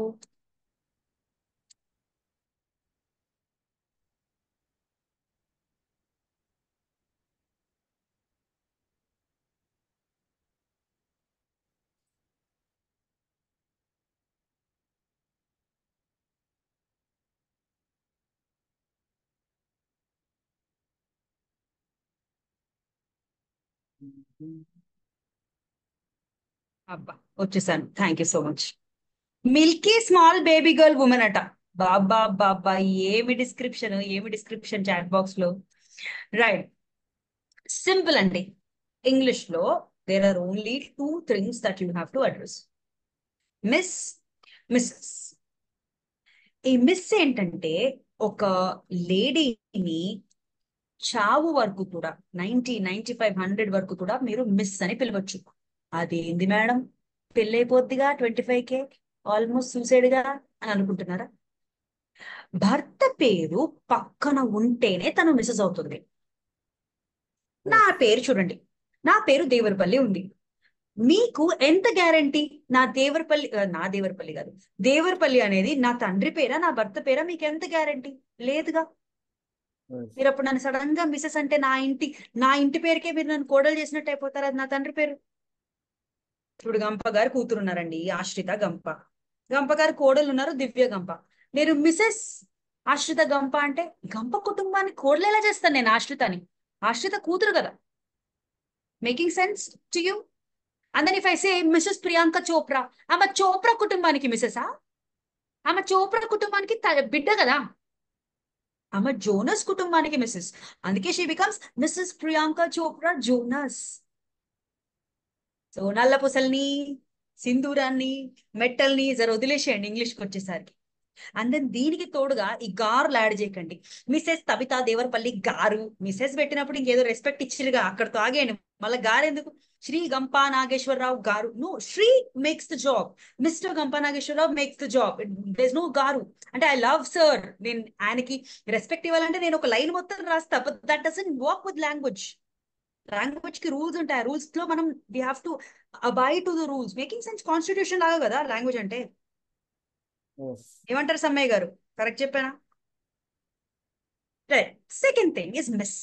అబ్బా వచ్చేసాను, thank you so much. Milky small baby girl women అట. బాబా బాబా, ఏమి డిస్క్రిప్షన్ చాట్ బాక్స్ లో. రైట్, సింపుల్ అండి. ఇంగ్లీష్ లో there are only two things that you have to address. Miss, Mrs. ఈ మిస్ ఏంటంటే ఒక లేడీని చావు వరకు కూడా 90, 95, 100 వరకు కూడా మీరు మిస్ అని పిలవచ్చు. అదేంది మేడం, పెళ్ళైపోద్దిగా 25K, ఆల్మోస్ట్ సూసైడ్ గా అని అనుకుంటున్నారా? భర్త పేరు పక్కన ఉంటేనే తను మిస్సెస్ అవుతుంది. నా పేరు చూడండి, నా పేరు దేవరపల్లి ఉంది. మీకు ఎంత గ్యారంటీ? నా దేవరపల్లి కాదు, దేవరపల్లి అనేది నా తండ్రి పేరా నా భర్త పేరా? మీకు ఎంత గ్యారంటీ? లేదుగా. మీరు అప్పుడు నన్ను సడన్ గా మిస్సెస్ అంటే నా ఇంటి పేరుకే మీరు నన్ను కోడలు చేసినట్టు అయిపోతారు. అది నా తండ్రి పేరు. ఇప్పుడు గంప గారు కూతురు ఉన్నారండి, ఆశ్రిత గంప. గంప గారు కోడలు ఉన్నారు, దివ్య గంప. నేను మిసెస్ ఆశ్రిత గంప అంటే గంప కుటుంబాన్ని కోడలు ఎలా చేస్తాను నేను? ఆశ్రిత కూతురు కదా. Making sense to you? And then if I say Mrs Priyanka Chopra, ఆమె చోప్రా కుటుంబానికి మిసెసా? ఆమె చోప్రా కుటుంబానికి బిడ్డ కదా. ఆమె జోనస్ కుటుంబానికి మిస్సెస్. అందుకే she becomes Mrs Priyanka Chopra Jonas. So నల్ల పూసల్ని, సింధూరాన్ని, మెట్టల్ని జర వదిలేసేయండి ఇంగ్లీష్కి వచ్చేసరికి. అండ్ దెన్ దీనికి తోడుగా ఈ గారులు యాడ్ చేయకండి. మిసెస్ తబితా దేవరపల్లి గారు. మిసెస్ పెట్టినప్పుడు ఇంకేదో రెస్పెక్ట్ ఇచ్చిరుగా, అక్కడతో ఆగేయండి. మళ్ళీ గారు ఎందుకు? శ్రీ గంపా నాగేశ్వరరావు గారు. No, Shri makes the job, mister Gampa Nageswara Rao makes the job. There no గారు. అంటే ఐ లవ్ సర్, నేను ఆయనకి రెస్పెక్ట్ ఇవ్వాలంటే నేను ఒక లైన్ మొత్తం రాస్తా. But that doesn't work with language. Language కి రూల్స్ ఉంటాయి. ఆ రూల్స్ లో మనం we have to abide to the rules. Making sense? Constitution లాగా కదా లాంగ్వేజ్ అంటే. ఏమంటారు సమ్మయ్య గారు? కరెక్ట్ చెప్పానా? Right. Second thing is miss.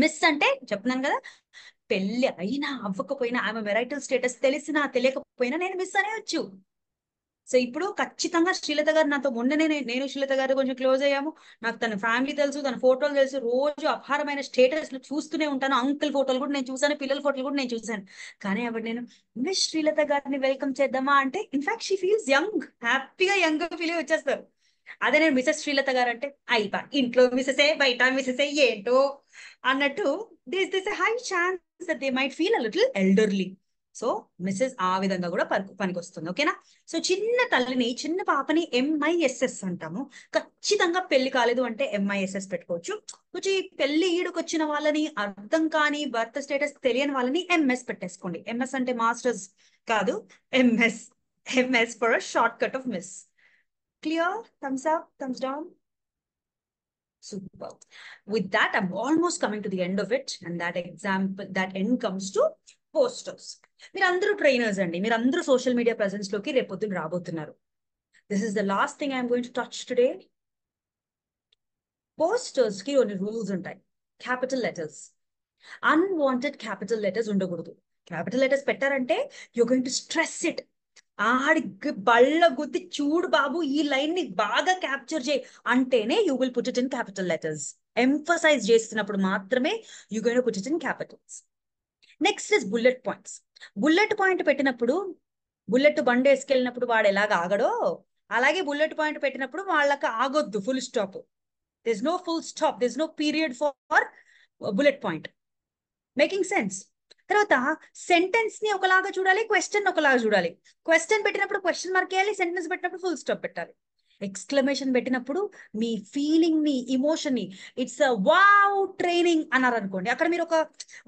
Miss అంటే చెప్తున్నాను కదా, పెళ్లి అయినా అవ్వకపోయినా ఆమె మెరైటల్ స్టేటస్ తెలిసినా తెలియకపోయినా నేను మిస్ అనేయొచ్చు. సో ఇప్పుడు ఖచ్చితంగా శ్రీలత గారు నాతో మొన్ననే నేను శ్రీలత గారు కొంచెం క్లోజ్ అయ్యాము. నాకు తన ఫ్యామిలీ తెలుసు, తన ఫోటోలు తెలుసు, రోజు అపారమైన స్టేటస్లు చూస్తూనే ఉంటాను. అంకుల్ ఫోటోలు కూడా నేను చూసాను, పిల్లల ఫోటోలు కూడా నేను చూసాను. కానీ అప్పుడు నేను మిస్ శ్రీలత గారిని వెల్కమ్ చేద్దామా అంటే ఇన్ఫాక్ట్ షీ ఫీల్స్ యంగ్, హ్యాపీగా యంగ్ ఫీల్ వచ్చేస్తారు. అదే నేను మిసెస్ శ్రీలత గారు అంటే అయిపా ఇంట్లో మిసెసే బయట మిసెసే ఏంటో అన్నట్టు this high chance that they might feel a little elderly. So Mrs ఆ విధంగా కూడా పనికొస్తుంది. ఓకేనా? సో చిన్న తల్లిని, చిన్న పాపని MISS అంటాము. ఖచ్చితంగా పెళ్లి కాలేదు అంటే MISS పెట్టుకోవచ్చు. కొంచెం ఈ పెళ్లి ఈడుకొచ్చిన వాళ్ళని, అర్థం కాని భర్త స్టేటస్ తెలియని వాళ్ళని MS పెట్టేసుకోండి. MS అంటే మాస్టర్స్ కాదు, MS for a shortcut of Miss. Clear? Thumbs up, thumbs down. Super. With that, I'm almost coming to the end of it. And that end comes to posters. మీరందరూ trainers అండి, మీరందరూ social media presence లోకి రేపొద్దున రాబోతున్నారు. This is the last thing I'm going to touch today. Posters కి కొన్ని rules ఉంటాయి. Capital letters, unwanted capital letters ఉండకూడదు. క్యాపిటల్ లెటర్స్ పెట్టారంటే you're going to stress it. ఆడి బళ్ళ గుద్ది చూడు బాబు ఈ లైన్ ని బాగా క్యాప్చర్ చేయి అంటేనే you will put it in capital letters. Emphasize చేస్తున్నప్పుడు మాత్రమే you going to put it in capitals. Next is bullet points. Bullet point పెట్టినప్పుడు, బుల్లెట్ బండి వేసుకెళ్ళినప్పుడు వాడు ఎలాగ ఆగడో అలాగే బుల్లెట్ పాయింట్ పెట్టినప్పుడు వాళ్ళకి ఆగొద్దు. Full stop. This no full stop, this no period for bullet point. Making sense? తర్వాత సెంటెన్స్ ని ఒకలాగా చూడాలి, క్వశ్చన్ ఒకలాగా చూడాలి. క్వశ్చన్ పెట్టినప్పుడు క్వశ్చన్ మార్క్ వేయాలి, సెంటెన్స్ పెట్టినప్పుడు ఫుల్ స్టాప్ పెట్టాలి. ఎక్స్క్లమేషన్ పెట్టినప్పుడు మీ ఫీలింగ్ ని, ఇమోషన్ ని, ఇట్స్ వావ్ ట్రైనింగ్ అన్నారు అనుకోండి, అక్కడ మీరు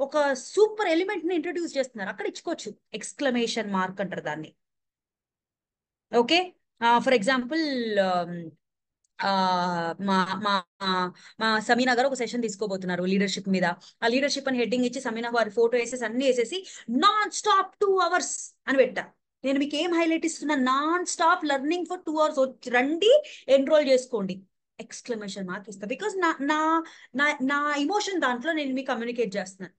ఒక సూపర్ ఎలిమెంట్ ని ఇంట్రొడ్యూస్ చేస్తున్నారు, అక్కడ ఇచ్చుకోవచ్చు. ఎక్స్క్లమేషన్ మార్క్ అంటారు దాన్ని. ఓకే, ఫర్ ఎగ్జాంపుల్ మా మా మా సమీనా గారు ఒక సెషన్ తీసుకోబోతున్నారు లీడర్షిప్ మీద. ఆ లీడర్షిప్ అని హెడ్డింగ్ ఇచ్చి సమీనా వారి ఫోటో వేసేసి అన్ని వేసేసి నాన్ స్టాప్ 2 hours అని పెట్టా. నేను మీకు ఏం హైలైట్ ఇస్తున్నా? Non stop learning for 2 hours. రండి, ఎన్రోల్ చేసుకోండి. ఎక్స్క్లమేషన్ మార్క్ ఇస్తా. బికాస్ నా ఇమోషన్ దాంట్లో నేను మీకు కమ్యూనికేట్ చేస్తున్నాను.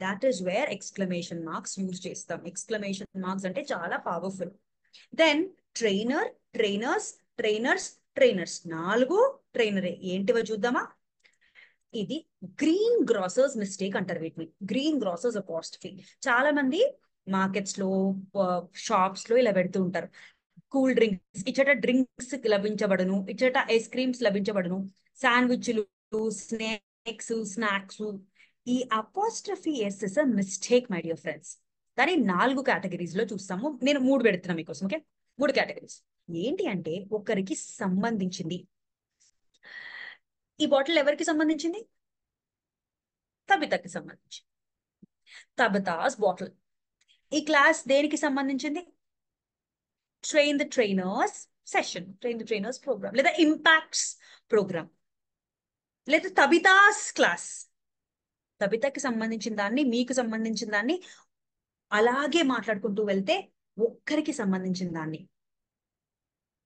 That is where exclamation marks use చేస్తాం. ఎక్స్క్లమేషన్ మార్క్స్ అంటే చాలా powerful. Then trainer, trainers, trainers, trainers. 4 ట్రైనరే. ఏంటివో చూద్దామా? ఇది గ్రీన్ గ్రాసర్స్ మిస్టేక్ అంటారు వీటిని. Green grocers apostrophe. చాలా మంది మార్కెట్స్ లో, షాప్స్ లో ఇలా పెడుతూ ఉంటారు. కూల్ డ్రింక్స్, ఇచ్చట డ్రింక్స్ లభించబడును, ఇచ్చట ఐస్ క్రీమ్స్ లభించబడును, శాండ్విచ్లు, స్నాక్స్. ఈ apostrophe S is a mistake my dear friends. దాని 4 కేటగిరీస్ లో చూస్తాము. నేను 3 పెడుతున్నా మీకోసం. ఓకే, 3 కేటగిరీస్ ఏంటి అంటే, ఒకరికి సంబంధించింది. ఈ బాటిల్ ఎవరికి సంబంధించింది? తబితకి సంబంధించి. తబితాస్ బాటిల్. ఈ క్లాస్ దేనికి సంబంధించింది? Train the trainers session, train the trainers program, లేదా ఇంపాక్ట్స్ ప్రోగ్రామ్, లేదా తబితాస్ క్లాస్. తబితకి సంబంధించిన దాన్ని, మీకు సంబంధించిన దాన్ని అలాగే మాట్లాడుకుంటూ వెళ్తే ఒక్కరికి సంబంధించిన దాన్ని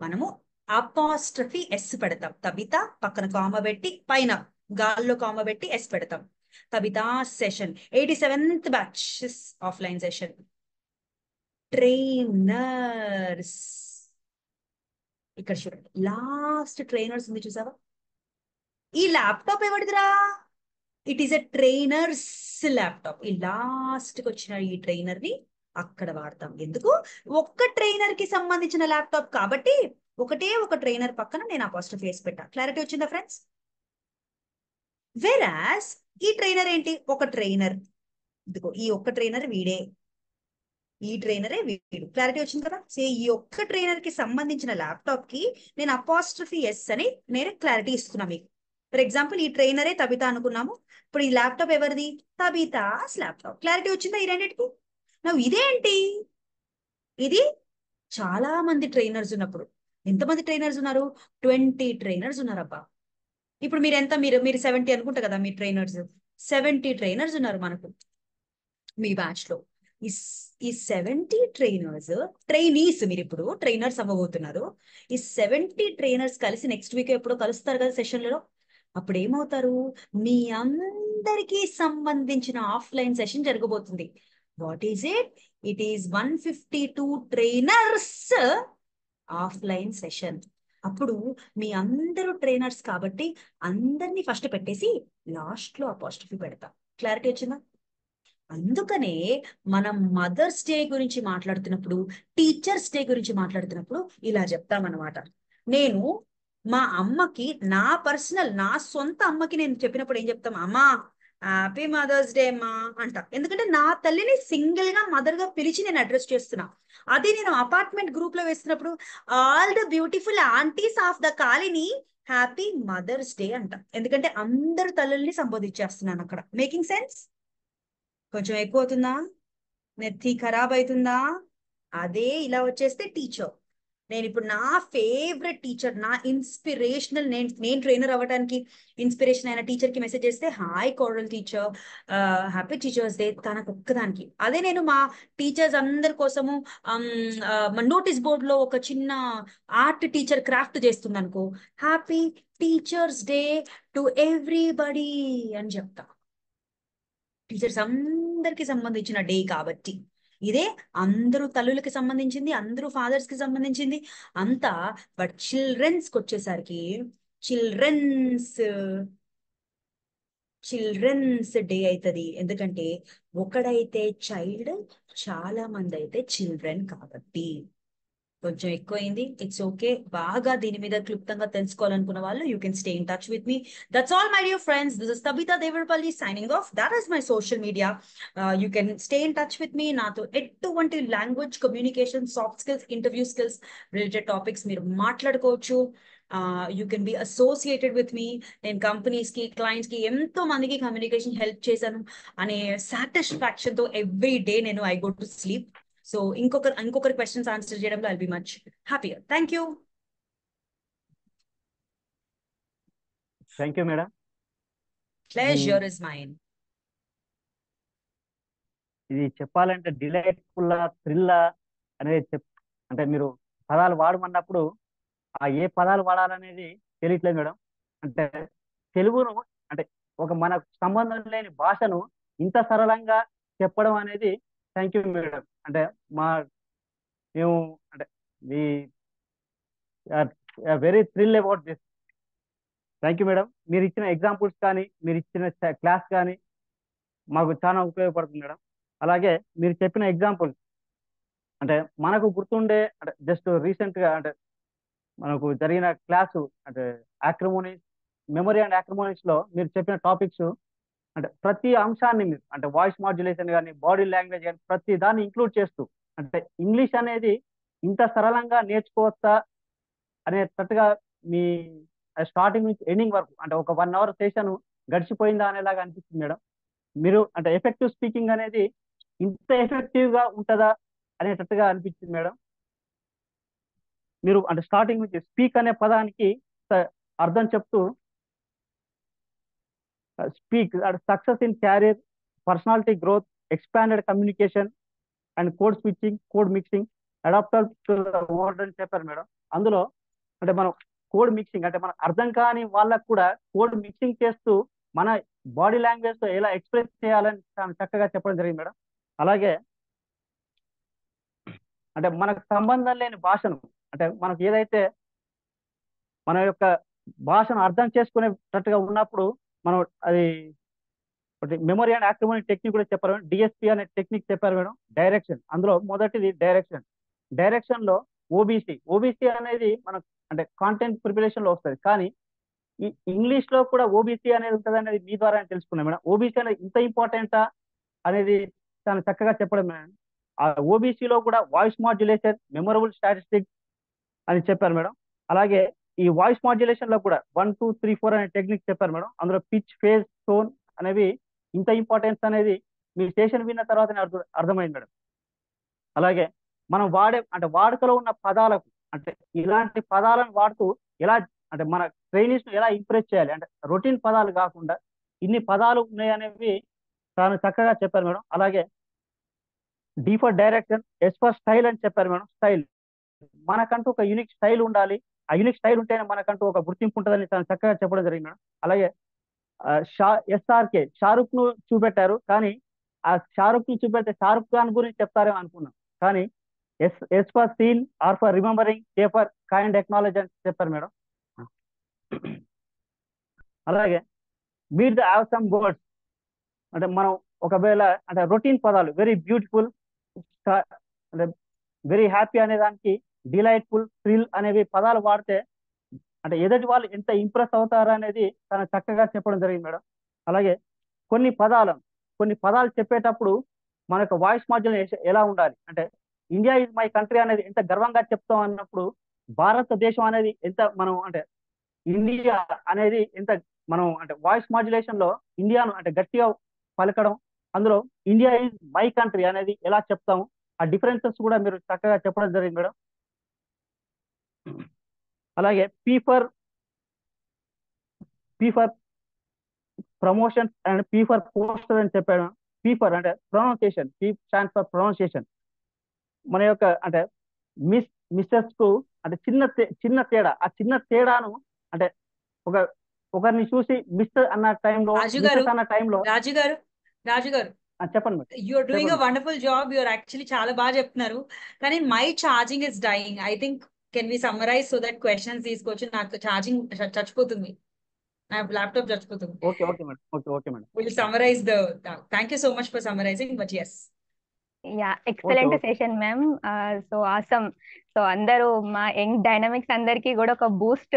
మనము అపాస్ట్రఫీ ఎస్ పెడతాం. తబిత పక్కన కామ పెట్టి, పైన గాల్లో కామ పెట్టి ఎస్ పెడతాం. Tabitha session, 87th batch offline session. Trainers, ఇక్కడ చూడండి లాస్ట్ ట్రైనర్స్ ఉంది చూసావా? ఈ ల్యాప్టాప్ ఎవరిదిరా? It is a trainers laptop. ఈ లాస్ట్ కి వచ్చిన ఈ ట్రైనర్ ని అక్కడ వాడతాం. ఎందుకు? ఒక్క ట్రైనర్ కి సంబంధించిన ల్యాప్టాప్ కాబట్టి ఒకటే ఒక ట్రైనర్ పక్కన నేను అపాస్ట్రఫీ వేసి పెట్టా. క్లారిటీ వచ్చిందా ఫ్రెండ్స్? వెరాస్ ఈ ట్రైనర్ ఏంటి? ఒక ట్రైనర్. ఇదిగో ఈ ఒక్క ట్రైనర్ వీడే, ఈ ట్రైనరే వీడు. క్లారిటీ వచ్చింది కదా? సో ఈ ఒక్క ట్రైనర్ కి సంబంధించిన ల్యాప్టాప్ కి నేను అపాస్ట్రఫీ ఎస్ అని నేను క్లారిటీ ఇస్తున్నా మీకు. ఫర్ ఎగ్జాంపుల్ ఈ ట్రైనరే తబిత అనుకున్నాము. ఇప్పుడు ఈ ల్యాప్టాప్ ఎవరిది? తబితాస్ ల్యాప్టాప్. క్లారిటీ వచ్చిందా ఈ రెండింటికి? ఇదేంటి? ఇది చాలా మంది ట్రైనర్స్ ఉన్నప్పుడు. ఎంతమంది ట్రైనర్స్ ఉన్నారు? 20 ట్రైనర్స్ ఉన్నారబ్బా. ఇప్పుడు మీరు ఎంత? మీరు 70 అనుకుంటా కదా మీ ట్రైనర్స్. 70 ట్రైనర్స్ ఉన్నారు మనకు మీ బ్యాచ్ లో. ఈ 70 ట్రైనర్స్, ట్రైనీస్, మీరు ఇప్పుడు ట్రైనర్స్ అవ్వబోతున్నారు. ఈ 70 ట్రైనర్స్ కలిసి నెక్స్ట్ వీక్ ఎప్పుడో కలుస్తారు కదా సెషన్లలో. అప్పుడు ఏమవుతారు, మీ అందరికీ సంబంధించిన ఆఫ్లైన్ సెషన్ జరగబోతుంది. What is it? It is 152 trainers offline session. అప్పుడు మీ అందరూ ట్రైనర్స్ కాబట్టి అందరినీ ఫస్ట్ పెట్టేసి లాస్ట్ లో అపాస్ట్రఫీ పెడతా. క్లారిటీ వచ్చిందా? అందుకనే మనం మదర్స్ డే గురించి మాట్లాడుతున్నప్పుడు, టీచర్స్ డే గురించి మాట్లాడుతున్నప్పుడు ఇలా చెప్తామన్నమాట. నేను మా అమ్మకి, నా సొంత అమ్మకి నేను చెప్పినప్పుడు ఏం చెప్తాం, అమ్మా హ్యాపీ మదర్స్ డే అమ్మా అంట. ఎందుకంటే నా తల్లిని సింగిల్ గా మదర్ గా పిలిచి నేను అడ్రస్ చేస్తున్నా. అదే నేను అపార్ట్మెంట్ గ్రూప్ లో వేస్తున్నప్పుడు all the beautiful aunties of the colony happy mother's day అంట. ఎందుకంటే అందరు తల్లుల్ని సంబోధించేస్తున్నాను అక్కడ. Making sense? కొంచెం ఎక్కువ అవుతుందా? నెత్తి ఖరాబ్ అవుతుందా? అదే ఇలా వచ్చేస్తే టీచర్. నేను ఇప్పుడు నా ఫేవరెట్ టీచర్, నా ఇన్స్పిరేషనల్, నేను ట్రైనర్ అవ్వడానికి ఇన్స్పిరేషన్ అయిన టీచర్ కి మెసేజ్ చేస్తే, hi coral teacher, happy teachers day తనకు ఒక్కదానికి. అదే నేను మా టీచర్స్ అందరి కోసము నోటీస్ బోర్డ్ లో ఒక చిన్న ఆర్ట్ టీచర్ క్రాఫ్ట్ చేస్తుంది అనుకో, happy teachers day to everybody అని చెప్తా. టీచర్స్ అందరికి సంబంధించిన డే కాబట్టి. ఇదే అందరూ తల్లులకి సంబంధించింది, అందరూ ఫాదర్స్ కి సంబంధించింది అంతా. బట్ చిల్డ్రన్స్ కి వచ్చేసరికి చిల్డ్రన్స్ చిల్డ్రన్స్ డే అవుతుంది. ఎందుకంటే ఒకడైతే చైల్డ్, చాలా మంది అయితే చిల్డ్రన్ కాబట్టి. కొంచెం ఎక్కువైంది, ఇట్స్ ఓకే. బాగా దీని మీద క్లుప్తంగా తెలుసుకోవాలనుకున్న వాళ్ళు you can stay in touch with me. That's all my dear friends. This is Tabitha Devarapalli signing off. That is my social media. You can stay in touch with me. నాతో ఎటువంటి language, communication, soft skills, interview skills related topics మీరు మాట్లాడుకోవచ్చు. You can be associated with me. నేను companies కి, clients కి, ఎంతో మందికి communication help చేశాను అనే సాటిస్ఫాక్షన్ తో ఎవ్రీ డే నేను I go to sleep. So ఇంకొకరి క్వశ్చన్స్ ఆన్సర్ చేయడంలో I'll be much happier. Thank you. Thank you madam. Pleasure is mine. ఇది చెప్పాలంటే డిలైట్ఫుల్ థ్రిల్ అనేది అంటే మీరు పదాలు వాడమన్నప్పుడు ఆ ఏ పదాలు వాడాలనేది తెలియట్లేదు మేడం. అంటే తెలుగును, అంటే ఒక మనకు సంబంధం లేని భాషను ఇంత సరళంగా చెప్పడం అనేది థ్యాంక్ యూ మేడం. అంటే మేము అంటే we very thrill about this. Thank you madam. మీరు ఇచ్చిన ఎగ్జాంపుల్స్ కానీ, మీరు ఇచ్చిన క్లాస్ కానీ మాకు చాలా ఉపయోగపడుతుంది మేడం. అలాగే మీరు చెప్పిన ఎగ్జాంపుల్ అంటే మనకు గుర్తుండే, అంటే జస్ట్ రీసెంట్ గా అంటే మనకు జరిగిన క్లాసు అంటే యాక్రిమోనీస్, మెమరీ అండ్ యాక్రిమోనీస్ లో మీరు చెప్పిన టాపిక్స్ అంటే ప్రతి అంశాన్ని మీరు అంటే వాయిస్ మాడ్యులేషన్ కానీ, బాడీ లాంగ్వేజ్ కానీ ప్రతి దాన్ని ఇంక్లూడ్ చేస్తూ, అంటే ఇంగ్లీష్ అనేది ఇంత సరళంగా నేర్చుకోవచ్చా అనేటట్టుగా మీ స్టార్టింగ్ నుంచి ఎండింగ్ వరకు అంటే ఒక 1 అవర్ సెషన్ గడిచిపోయిందా అనేలాగా అనిపిస్తుంది మేడం. మీరు అంటే ఎఫెక్టివ్ స్పీకింగ్ అనేది ఇంత ఎఫెక్టివ్ గా ఉంటుందా అనేటట్టుగా అనిపించింది మేడం. మీరు అంటే స్టార్టింగ్ నుంచి స్పీక్ అనే పదానికి అర్థం చెప్తూ, speak success in carrier, personality growth, expanded communication and code switching, code mixing, adapter to the world అని చెప్పారు మేడం. అందులో అంటే మనం కోడ్ మిక్సింగ్ అంటే మనకు అర్థం కాని వాళ్ళకు కూడా కోడ్ మిక్సింగ్ చేస్తూ మన బాడీ లాంగ్వేజ్ తో ఎలా ఎక్స్ప్రెస్ చేయాలని చాలా చక్కగా చెప్పడం జరిగింది మేడం. అలాగే అంటే మనకు సంబంధం లేని భాషను అంటే మనకు ఏదైతే మన యొక్క భాషను అర్థం చేసుకునేటట్టుగా ఉన్నప్పుడు మనం అది ఒకటి మెమరీ అండ్ యాక్టివ్ టెక్నిక్ కూడా చెప్పారు మేడం. డిఎస్పి అనే టెక్నిక్ చెప్పారు మేడం. డైరెక్షన్, అందులో మొదటిది డైరెక్షన్. డైరెక్షన్ లో ఓబీసీ అనేది మనకు అంటే కాంటెంట్ ప్రిపరేషన్ లో వస్తుంది, కానీ ఈ ఇంగ్లీష్ లో కూడా ఓబీసీ అనేది ఉంటుంది అనేది మీ ద్వారా తెలుసుకున్నాం మేడం. ఓబీసీ అనేది ఇంత ఇంపార్టెంటా అనేది చాలా చక్కగా చెప్పడం మేడం. ఆ ఓబీసీలో కూడా వాయిస్ మాడ్యులేషన్, మెమొరబుల్ స్టాటిస్టిక్స్ అని చెప్పారు మేడం. అలాగే ఈ వాయిస్ మాడ్యులేషన్ లో కూడా 1 2 3 4 అనే టెక్నిక్ చెప్పారు మేడం. అందులో పిచ్, ఫేజ్, టోన్ అనేవి ఇంత ఇంపార్టెన్స్ అనేది మీ స్టేషన్ విన్న తర్వాతనే అర్థమైంది మేడం. అలాగే మనం అంటే వాడుకలో ఉన్న పదాలకు అంటే ఇలాంటి పదాలను వాడుతూ ఎలా అంటే మన ట్రైనీస్ ఎలా ఇంప్రెస్ చేయాలి, అంటే రొటీన్ పదాలు కాకుండా ఇన్ని పదాలు ఉన్నాయి అనేవి చాలా చక్కగా చెప్పారు మేడం. అలాగే D for direction, S for style అని చెప్పారు మేడం. స్టైల్ మనకంటూ ఒక యూనిక్ స్టైల్ ఉండాలి. ఆ యూనిక్ స్టైల్ ఉంటేనే మనకంటూ ఒక గుర్తింపు ఉంటుందని చాలా చక్కగా చెప్పడం జరిగింది మేడం. అలాగే షారుఖ్ ను చూపెట్టారు, కానీ ఆ షారుఖ్ ను చూపెడితే షారుఖ్ ఖాన్ గురించి చెప్తారేమో అనుకున్నాం, కానీ S for scene, R for remembering, K for kind acknowledgement అని చెప్పారు మేడం. అలాగే meet the have some words, అంటే మనం ఒకవేళ అంటే రొటీన్ పదాలు వెరీ బ్యూటిఫుల్, అంటే వెరీ హ్యాపీ అనే దానికి డిలైట్ఫుల్, థ్రిల్ అనేవి పదాలు వాడితే అంటే ఎదుటి వాళ్ళు ఎంత ఇంప్రెస్ అవుతారు అనేది తను చక్కగా చెప్పడం జరిగింది మేడం. అలాగే కొన్ని పదాలు చెప్పేటప్పుడు మన యొక్క వాయిస్ మాడ్యులేషన్ ఎలా ఉండాలి అంటే ఇండియా ఇస్ మై కంట్రీ అనేది ఎంత గర్వంగా చెప్తాం అన్నప్పుడు భారతదేశం అనేది ఎంత మనం అంటే ఇండియా అనేది ఎంత మనం అంటే వాయిస్ మాడ్యులేషన్ లో ఇండియాను అంటే గట్టిగా పలకడం, అందులో ఇండియా ఈజ్ మై కంట్రీ అనేది ఎలా చెప్తాము, ఆ డిఫరెన్సెస్ కూడా మీరు చక్కగా చెప్పడం జరిగింది మేడం. అలాగే P for promotions and P for poster అని చెప్పాడు. పీ ఫర్ అంటే pronunciation, P stands for pronunciation. మన యొక్క అంటే మిస్సెస్ కు అంటే చిన్న తేడా, ఆ చిన్న తేడాను అంటే ఒకరిని చూసి మిస్టర్ అన్న టైంలో, మిస్సెస్ అన్న టైంలో రాజు గారు చెప్పండి మేడం. యూఆర్ డూయింగ్ అ చెప్పండి. Wonderful job. యూఆర్ యాక్చువల్లీ చాలా బాగా చెప్తున్నారు, కానీ my charging is dying. I think can we summarise so that questions తీసుకోవచ్చు. నాకు ఛార్జింగ్ చచ్చిపోతుంది, నా ల్యాప్టాప్ చచ్చిపోతుంది. Okay madam. Okay madam. Will summarise thank you so much for summarising, but yes. Yeah, excellent session ma'am. So awesome. So అందరూ మా young dynamics అందరికీ కూడా ఒక బూస్ట్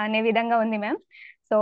అనే విధంగా ఉంది మ్యామ్. సో